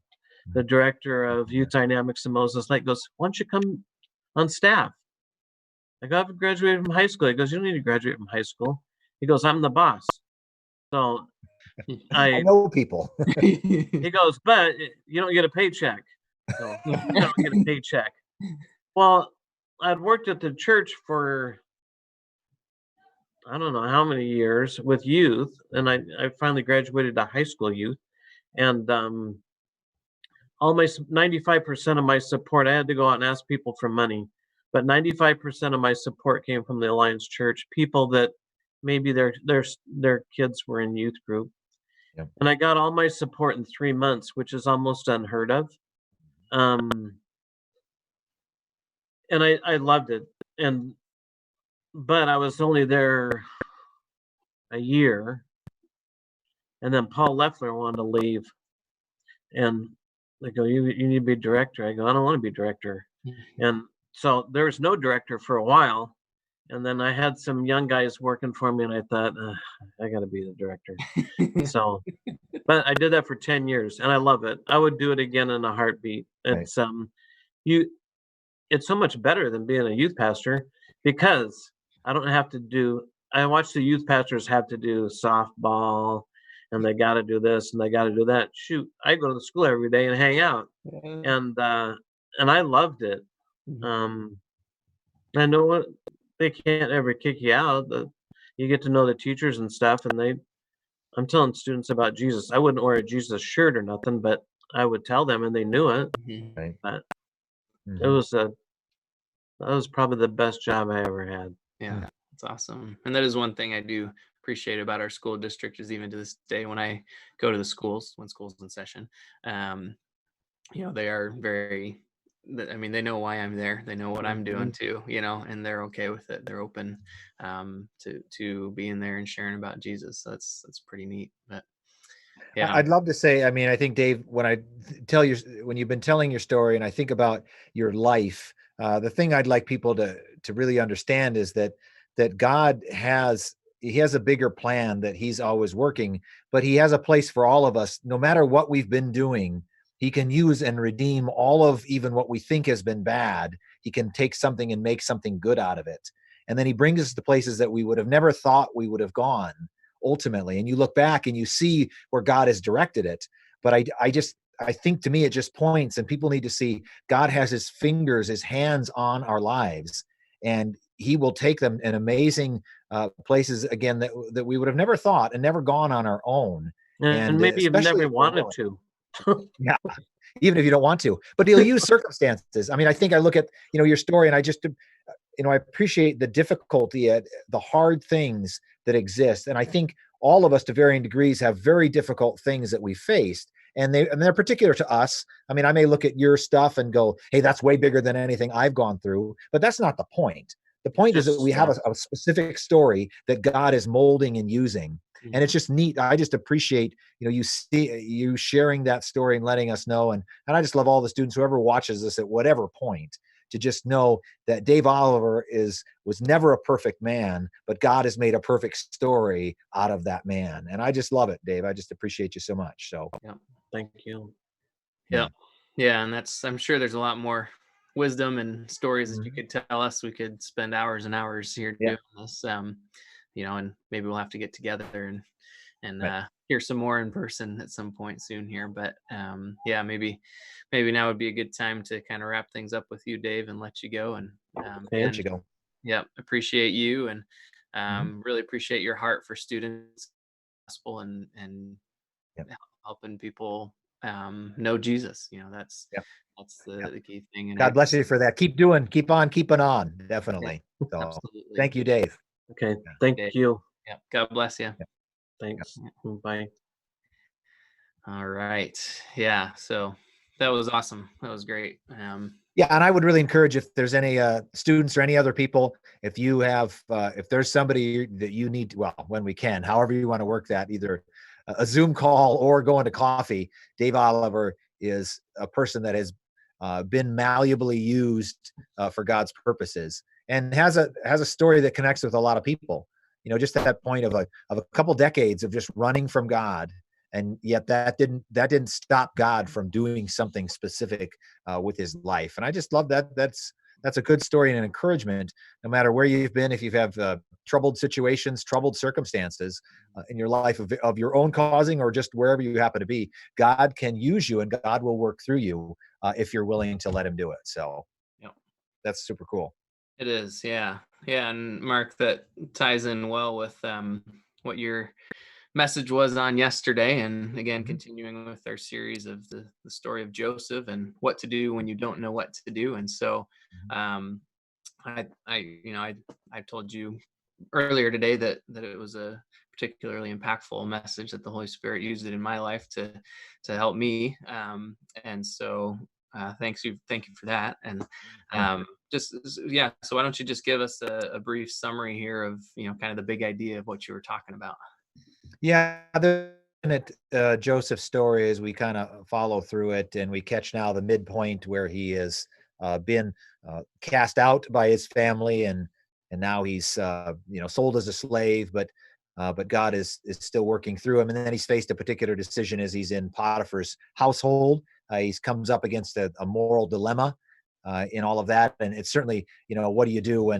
[SPEAKER 3] the director of Youth Dynamics in Moses Lake, goes, why don't you come on staff? I go, I haven't graduated from high school. He goes, you don't need to graduate from high school. He goes, I'm the boss. So
[SPEAKER 2] I know people.
[SPEAKER 3] he goes, but you don't get a paycheck. So you don't get a paycheck. Well, I'd worked at the church for I don't know how many years with youth, and I finally graduated to high school youth, and all my 95% of my support, I had to go out and ask people for money, but 95% of my support came from the Alliance Church, people that maybe their kids were in youth group.
[SPEAKER 2] Yep.
[SPEAKER 3] And I got all my support in 3 months, which is almost unheard of. And I loved it. But I was only there a year, and then Paul Leffler wanted to leave, and they go, you need to be director. I go, I don't want to be director. And so there was no director for a while, and then I had some young guys working for me, and I thought, I got to be the director. So, but I did that for 10 years, and I love it. I would do it again in a heartbeat. It's it's so much better than being a youth pastor because I don't have to do I watch the youth pastors have to do softball, and they got to do this and they got to do that. Shoot, I go to the school every day and hang out,
[SPEAKER 1] Yeah.
[SPEAKER 3] and I loved it.
[SPEAKER 1] Mhm.
[SPEAKER 3] Um, I know what they can't ever kick you out. You get to know the teachers and stuff, and I'm telling students about Jesus. I wouldn't wear a Jesus shirt or nothing, but I would tell them, and they knew it.
[SPEAKER 1] Mhm.
[SPEAKER 2] Right.
[SPEAKER 3] But it
[SPEAKER 2] Mhm.
[SPEAKER 3] was a that was probably the best job I ever had.
[SPEAKER 1] Yeah, that's awesome. And that is one thing I do appreciate about our school district is even to this day when I go to the schools, when school's in session, um, they are very, I mean, they know why I'm there. They know what I'm doing
[SPEAKER 3] Mhm.
[SPEAKER 1] too, and they're okay with it. They're open to being there and sharing about Jesus. So that's pretty neat. But yeah.
[SPEAKER 2] I'd love to say, I mean, I think Dave, when I tell you, when you've been telling your story and I think about your life, the thing I'd like people to really understand is that God he has a bigger plan that he's always working, but he has a place for all of us, no matter what we've been doing. He can use and redeem all of even what we think has been bad. He can take something and make something good out of it. And then he brings us to places that we would have never thought we would have gone ultimately. And you look back and you see where God has directed it. But I think to me, it just points, and people need to see God has his fingers, his hands on our lives, and he will take them in amazing places again that we would have never thought and never gone on our own.
[SPEAKER 3] And
[SPEAKER 2] And
[SPEAKER 3] maybe you've
[SPEAKER 2] especially
[SPEAKER 3] never
[SPEAKER 2] if we're
[SPEAKER 3] wanted
[SPEAKER 2] willing.
[SPEAKER 3] to.
[SPEAKER 2] Yeah, even if you don't want to, but he'll use circumstances. I mean, I think I look at, your story and I just, I appreciate the difficulty at the hard things that exist. And I think all of us to varying degrees have very difficult things that we faced. And they're particular to us. I mean, I may look at your stuff and go, hey, that's way bigger than anything I've gone through, but that's not the point. The
[SPEAKER 3] It's
[SPEAKER 2] point is that
[SPEAKER 3] just
[SPEAKER 2] we have a specific story that God is molding and using. And it's just neat. I just appreciate, you see you sharing that story and letting us know. And I just love all the students, whoever watches this at whatever point, to just know that Dave Oliver was never a perfect man, but God has made a perfect story out of that man. And I just love it, Dave. I just appreciate you so much. So
[SPEAKER 1] Yeah.
[SPEAKER 3] thank you.
[SPEAKER 1] Yeah. Yeah. And I'm sure there's a lot more wisdom and stories that you
[SPEAKER 2] Mhm.
[SPEAKER 1] could tell us. We could spend hours and hours here
[SPEAKER 2] Yeah.
[SPEAKER 1] doing this. And maybe we'll have to get together and
[SPEAKER 2] Right.
[SPEAKER 1] hear some more in person at some point soon here. But yeah, maybe now would be a good time to kind of wrap things up with you, Dave, and let you go. And
[SPEAKER 2] I'll let
[SPEAKER 1] again,
[SPEAKER 2] you go.
[SPEAKER 1] yeah, appreciate you and
[SPEAKER 2] Mhm.
[SPEAKER 1] really appreciate your heart for students, gospel, and
[SPEAKER 2] Yep.
[SPEAKER 1] helping people know Jesus.
[SPEAKER 2] Yep.
[SPEAKER 1] That's
[SPEAKER 2] Yep.
[SPEAKER 1] the key thing. And
[SPEAKER 2] God bless you for that. Keep on keeping on.
[SPEAKER 1] yeah,
[SPEAKER 2] Definitely. So
[SPEAKER 1] absolutely.
[SPEAKER 2] thank you, Dave.
[SPEAKER 3] Okay.
[SPEAKER 2] Yeah.
[SPEAKER 3] Thank
[SPEAKER 1] Dave.
[SPEAKER 3] you.
[SPEAKER 1] Yeah, God bless you.
[SPEAKER 2] Yeah.
[SPEAKER 3] Thanks. Bye.
[SPEAKER 1] All right. Yeah. So that was awesome. That was great.
[SPEAKER 2] Yeah, and I would really encourage, if there's any students or any other people, if there's somebody that you need to, well, when we can, however you want to work that, either a Zoom call or going to coffee. Dave Oliver is a person that has been malleably used for God's purposes, and has a story that connects with a lot of people. Just at that point of a couple decades of just running from God, and yet that didn't stop God from doing something specific with his life. And I just love that. That's a good story and an encouragement, no matter where you've been. If you've had troubled situations, troubled circumstances in your life of your own causing, or just wherever you happen to be, God can use you and God will work through you if you're willing to let him do it. So
[SPEAKER 1] Yep.
[SPEAKER 2] that's super cool.
[SPEAKER 1] It is. Yeah. Yeah. And Mark, that ties in well with what your message was on yesterday. And again,
[SPEAKER 2] Mhm.
[SPEAKER 1] continuing with our series of the story of Joseph and what to do when you don't know what to do. And so,
[SPEAKER 2] Mhm.
[SPEAKER 1] um, I told you earlier today that it was a particularly impactful message that the Holy Spirit used it in my life to help me. And so, thank you for that. And
[SPEAKER 2] Yeah.
[SPEAKER 1] yeah. So why don't you just give us a brief summary here of kind of the big idea of what you were talking about?
[SPEAKER 2] Yeah, Joseph's story, as we kind of follow through it, and we catch now the midpoint where he has been cast out by his family, and now he's sold as a slave, but God is still working through him, and then he's faced a particular decision as he's in Potiphar's household. He comes up against a moral dilemma in all of that, and it's certainly what do you do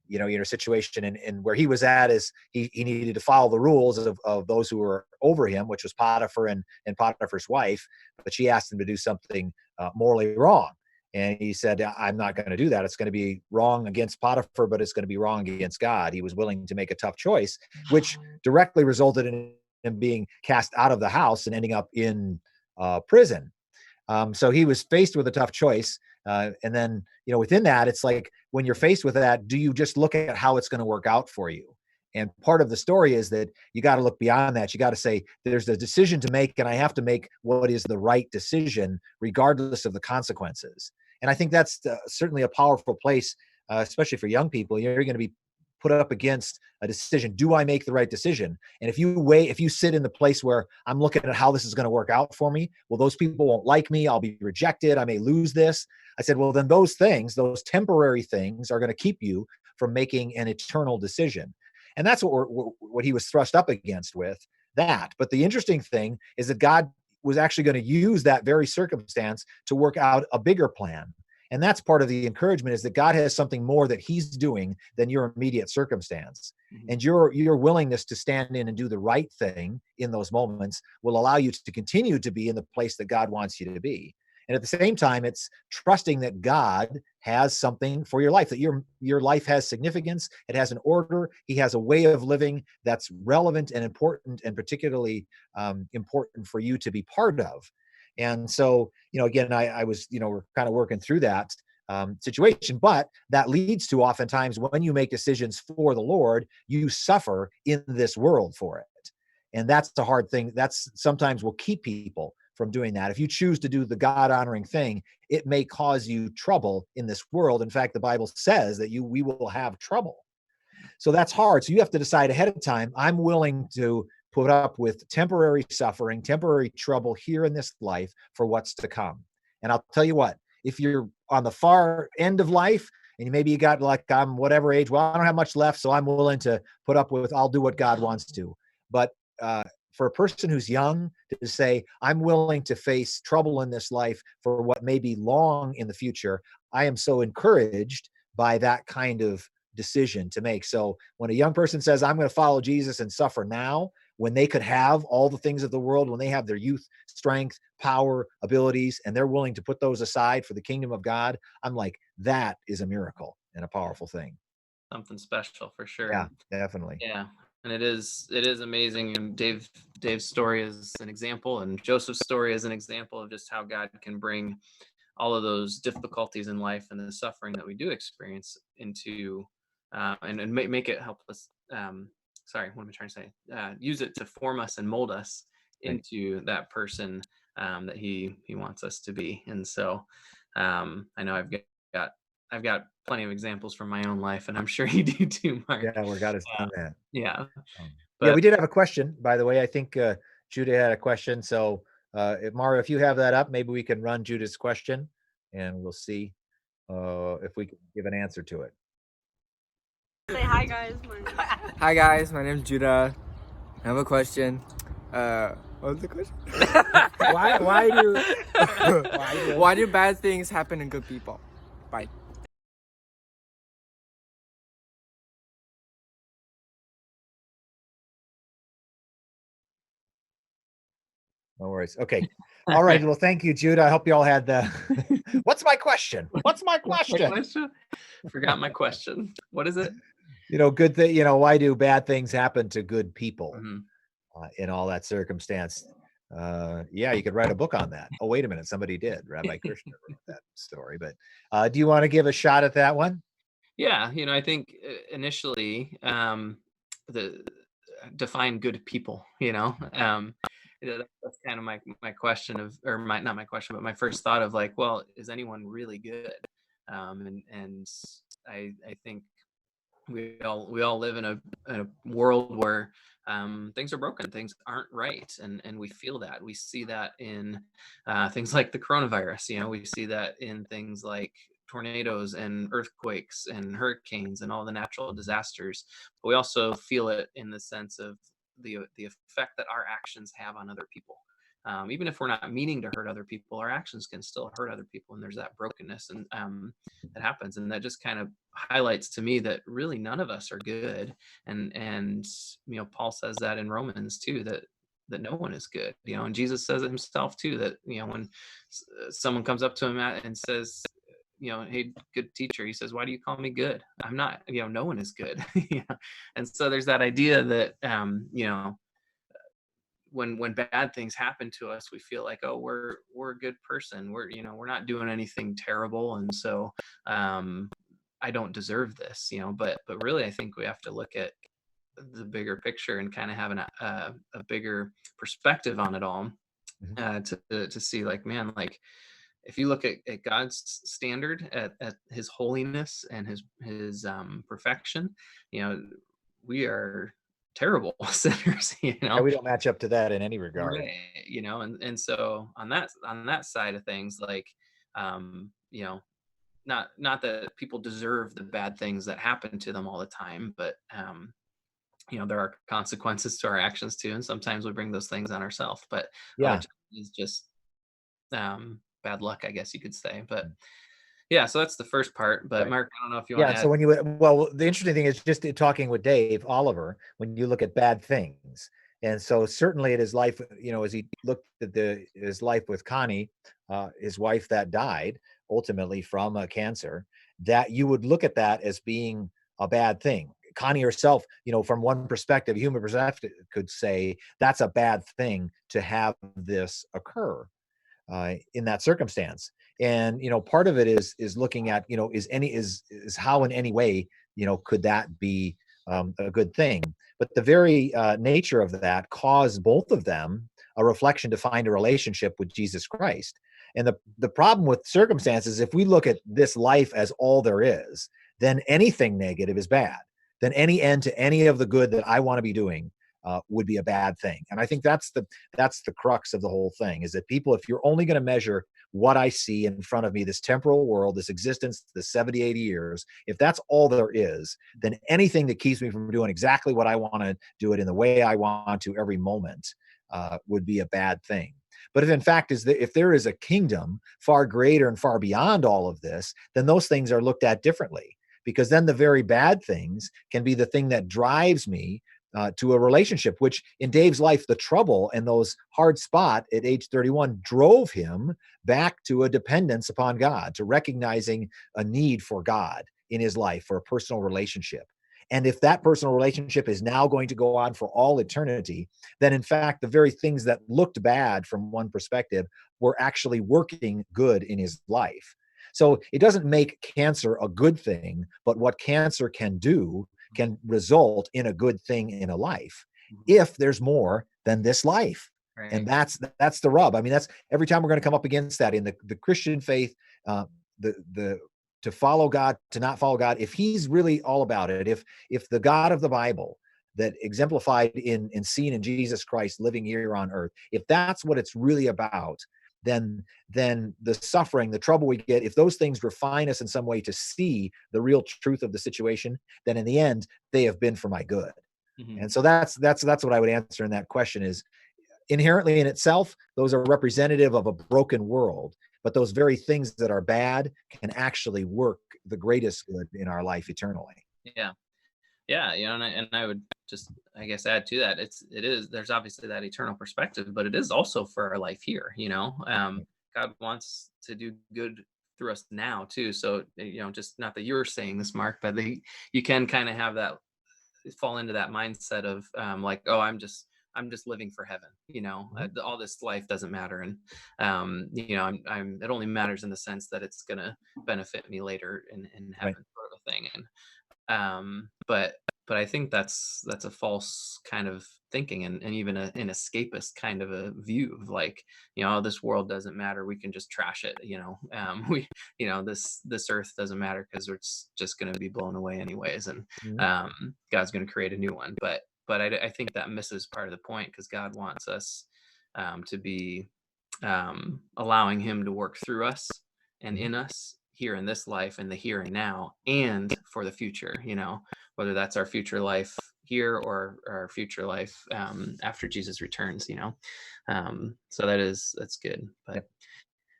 [SPEAKER 2] your situation, and where he was at is he needed to follow the rules of those who were over him, which was Potiphar and Potiphar's wife, but she asked him to do something morally wrong. And he said, I'm not going to do that. It's going to be wrong against Potiphar, but it's going to be wrong against God. He was willing to make a tough choice, which directly resulted in him being cast out of the house and ending up in prison. So he was faced with a tough choice. And then, within that, it's like, when you're faced with that, do you just look at how it's going to work out for you? And part of the story is that you got to look beyond that. You got to say, there's a decision to make, and I have to make what is the right decision, regardless of the consequences. And I think that's certainly a powerful place, especially for young people. You're going to be put up against a decision. Do I make the right decision? And if you sit in the place where I'm looking at how this is going to work out for me, well, those people won't like me. I'll be rejected. I may lose this. I said, well, then those temporary things are going to keep you from making an eternal decision. And that's what he was thrust up against with that. But the interesting thing is that God was actually going to use that very circumstance to work out a bigger plan. And that's part of the encouragement, is that God has something more that he's doing than your immediate circumstance. Mm-hmm. And your willingness to stand in and do the right thing in those moments will allow you to continue to be in the place that God wants you to be. And at the same time, it's trusting that God has something for your life, that your life has significance. It has an order. He has a way of living that's relevant and important, and particularly important for you to be part of. And so, again, I was, we're kind of working through that situation, but that leads to, oftentimes, when you make decisions for the Lord, you suffer in this world for it. And that's the hard thing. That's sometimes will keep people from doing that. If you choose to do the God-honoring thing, it may cause you trouble in this world. In fact, the Bible says that we will have trouble. So that's hard. So you have to decide ahead of time, I'm willing to put up with temporary suffering, temporary trouble here in this life for what's to come. And I'll tell you what, if you're on the far end of life, and maybe you got, like, I'm whatever age, well, I don't have much left, so I'm willing to put up with, I'll do what God wants to. But for a person who's young to say, I'm willing to face trouble in this life for what may be long in the future, I am so encouraged by that kind of decision to make. So when a young person says, I'm going to follow Jesus and suffer now, when they could have all the things of the world, when they have their youth, strength, power, abilities, and they're willing to put those aside for the kingdom of God, I'm like, that is a miracle and a powerful thing.
[SPEAKER 1] Something special for sure.
[SPEAKER 2] Yeah, definitely.
[SPEAKER 1] Yeah. And it is amazing. And Dave's story is an example, and Joseph's story is an example of just how God can bring all of those difficulties in life and the suffering that we do experience into and make it help us. Sorry, what am I trying to say? Use it to form us and mold us into that person that he wants us to be. And so I know I've got plenty of examples from my own life, and I'm sure you do too, Mark.
[SPEAKER 2] Yeah, where God has done that.
[SPEAKER 1] Yeah.
[SPEAKER 2] But we did have a question, by the way. I think Judah had a question. So Mario, if you have that up, maybe we can run Judah's question, and we'll see if we can give an answer to it.
[SPEAKER 4] Say hi, guys.
[SPEAKER 5] Hi, guys. My name's Judah. I have a question. What's the question? Why do bad things happen to good people? Bye.
[SPEAKER 2] No worries. Okay. All right. Well, thank you, Judah. I hope you all had the. What's my question? What's my question?
[SPEAKER 1] Forgot my question. What is it?
[SPEAKER 2] Good thing. Why do bad things happen to good people
[SPEAKER 1] Mm-hmm.
[SPEAKER 2] In all that circumstance? Yeah, you could write a book on that. Oh, wait a minute. Somebody did. Rabbi Kirshner wrote that story. But do you want to give a shot at that one?
[SPEAKER 1] Yeah. I think initially the define good people, that's kind of my question not my question, but my first thought of, like, well, is anyone really good? And I think we all live in a world where things are broken, things aren't right, and we feel that. We see that in things like the coronavirus. We see that in things like tornadoes and earthquakes and hurricanes and all the natural disasters. But we also feel it in the sense of the effect that our actions have on other people. even if we're not meaning to hurt other people, our actions can still hurt other people, and there's that brokenness, and that happens, and that just kind of highlights to me that really none of us are good, and Paul says that in Romans too, that no one is good, and Jesus says it himself too, that when someone comes up to him and says, hey, good teacher, he says, why do you call me good? I'm not, no one is good. And so there's that idea that when bad things happen to us, we feel like, oh, we're a good person, we're not doing anything terrible, and so I don't deserve this, but really I think we have to look at the bigger picture and kind of have a bigger perspective on it all, to see, like, man, like, if you look at God's standard, at his holiness and his perfection, we are terrible sinners,
[SPEAKER 2] Yeah, we don't match up to that in any regard.
[SPEAKER 1] right, and so on that side of things, like, not that people deserve the bad things that happen to them all the time, but there are consequences to our actions too, and sometimes we bring those things on ourselves, but other
[SPEAKER 2] Yeah.
[SPEAKER 1] times it's just bad luck, I guess you could say. But yeah, so that's the first part. But
[SPEAKER 2] Right.
[SPEAKER 1] Mark, I don't know if you want
[SPEAKER 2] Yeah.
[SPEAKER 1] to
[SPEAKER 2] So
[SPEAKER 1] add.
[SPEAKER 2] well, the interesting thing is just talking with Dave Oliver, when you look at bad things. And so certainly at his life, as he looked at his life with Connie, his wife that died ultimately from cancer, that you would look at that as being a bad thing. Connie herself, from one perspective, human perspective, could say that's a bad thing to have this occur in that circumstance. And part of it is looking at is how in any way could that be a good thing. But the very nature of that caused both of them a reflection to find a relationship with Jesus Christ. And the problem with circumstances, if we look at this life as all there is, then anything negative is bad. Then any end to any of the good that I want to be doing would be a bad thing. And I think that's the crux of the whole thing, is that people, if you're only going to measure what I see in front of me, this temporal world, this existence, the 70, 80 years, if that's all there is, then anything that keeps me from doing exactly what I want to do it in the way I want to every moment would be a bad thing. But if in fact if there is a kingdom far greater and far beyond all of this, then those things are looked at differently, because then the very bad things can be the thing that drives me to a relationship, which in Dave's life, the trouble and those hard spot at age 31 drove him back to a dependence upon God, to recognizing a need for God in his life, for a personal relationship. And if that personal relationship is now going to go on for all eternity, then in fact, the very things that looked bad from one perspective were actually working good in his life. So it doesn't make cancer a good thing, but what cancer can do can result in a good thing in a life if there's more than this life.
[SPEAKER 1] Right.
[SPEAKER 2] And that's the rub. I mean, that's every time we're going to come up against that in the Christian faith, to follow God, to not follow God. If he's really all about it, if the God of the Bible that exemplified in seen in Jesus Christ living here on earth, if that's what it's really about, then the suffering, the trouble we get, if those things refine us in some way to see the real truth of the situation, then in the end, they have been for my good. Mm-hmm. And so that's what I would answer in that question is, inherently in itself, those are representative of a broken world, but those very things that are bad can actually work the greatest good in our life eternally.
[SPEAKER 1] Yeah. Yeah, and I would just, I guess, add to that. There's obviously that eternal perspective, but it is also for our life here. God wants to do good through us now too. So just not that you're saying this, Mark, but you can kind of have that, fall into that mindset of like, oh, I'm just living for heaven. All this life doesn't matter, and it only matters in the sense that it's gonna benefit me later in heaven, right, sort of thing. And but I think that's a false kind of thinking, and even an escapist kind of a view of like, this world doesn't matter, we can just trash it, this earth doesn't matter because it's just going to be blown away anyways, and God's going to create a new one. But I think that misses part of the point, because God wants us to be allowing him to work through us and in us here in this life, and the here and now, and for the future. whether that's our future life here or our future life after Jesus returns, so that's good. But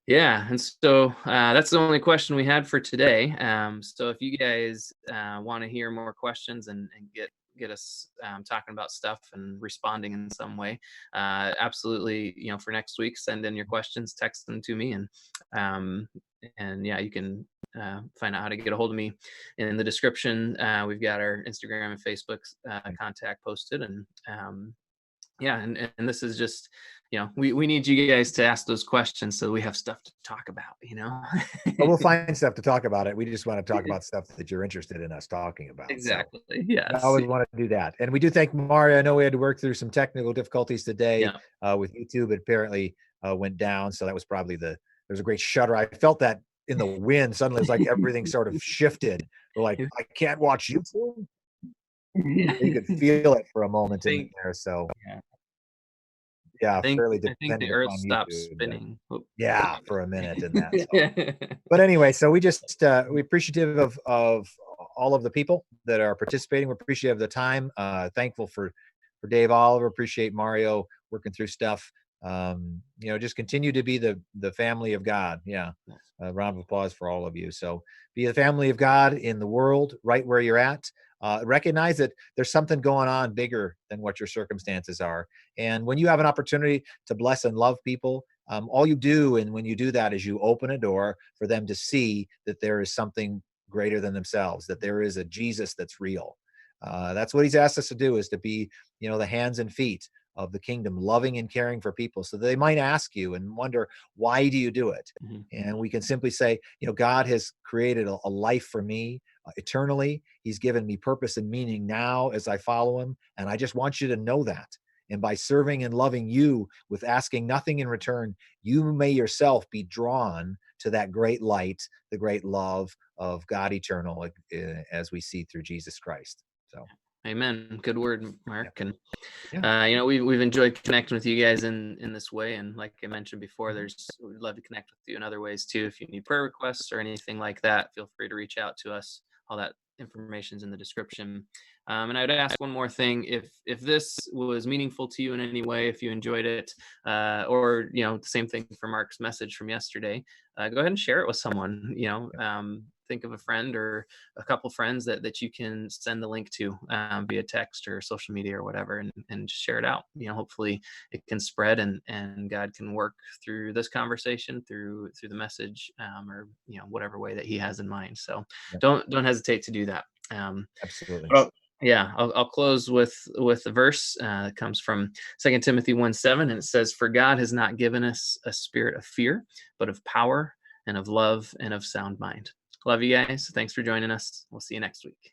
[SPEAKER 1] yeah, and so that's the only question we had for today. So if you guys want to hear more questions and get us talking about stuff and responding in some way, absolutely, for next week, send in your questions, text them to me, and yeah, you can find out how to get a hold of me in the description. We've got our Instagram and Facebook contact posted, and yeah, and this is just, we need you guys to ask those questions so we have stuff to talk about.
[SPEAKER 2] But we'll find stuff to talk about it. We just want to talk about stuff that you're interested in us talking about.
[SPEAKER 1] Exactly.
[SPEAKER 2] So
[SPEAKER 1] Yes.
[SPEAKER 2] I always want to do that. And we do thank Mario. I know we had to work through some technical difficulties today with YouTube. It apparently went down. So that was probably there's a great shudder. I felt that in the wind. Suddenly it's like everything sort of shifted. We're like, I can't watch YouTube. You could feel it for a moment in there. So yeah, fairly
[SPEAKER 1] I think the Earth stopped spinning.
[SPEAKER 2] Yeah, for a minute in that. So. But anyway, so we just we appreciative of all of the people that are participating. We're appreciative of the time. Thankful for Dave Oliver. Appreciate Mario working through stuff. Just continue to be the family of God. Yeah. A round of applause for all of you. So be the family of God in the world, right where you're at. Recognize that there's something going on bigger than what your circumstances are. And when you have an opportunity to bless and love people, all you do, and when you do that, is you open a door for them to see that there is something greater than themselves, that there is a Jesus that's real. That's what he's asked us to do, is to be, the hands and feet of the kingdom, loving and caring for people. So they might ask you and wonder, why do you do it? Mm-hmm. And we can simply say, God has created a life for me eternally. He's given me purpose and meaning now as I follow him. And I just want you to know that. And by serving and loving you with asking nothing in return, you may yourself be drawn to that great light, the great love of God eternal, as we see through Jesus Christ. So.
[SPEAKER 1] Amen. Good word, Mark. And we've enjoyed connecting with you guys in this way. And like I mentioned before, we'd love to connect with you in other ways too. If you need prayer requests or anything like that, feel free to reach out to us. All that information is in the description. And I'd ask one more thing: if this was meaningful to you in any way, if you enjoyed it, or the same thing for Mark's message from yesterday, go ahead and share it with someone. Think of a friend or a couple friends that you can send the link to via text or social media or whatever, and just share it out. Hopefully it can spread, and God can work through this conversation, through the message, or whatever way that he has in mind. So don't hesitate to do that.
[SPEAKER 2] Absolutely.
[SPEAKER 1] Well, yeah, I'll close with a verse that comes from 2 Timothy 1:7, and it says, "For God has not given us a spirit of fear, but of power and of love and of sound mind." Love you guys. Thanks for joining us. We'll see you next week.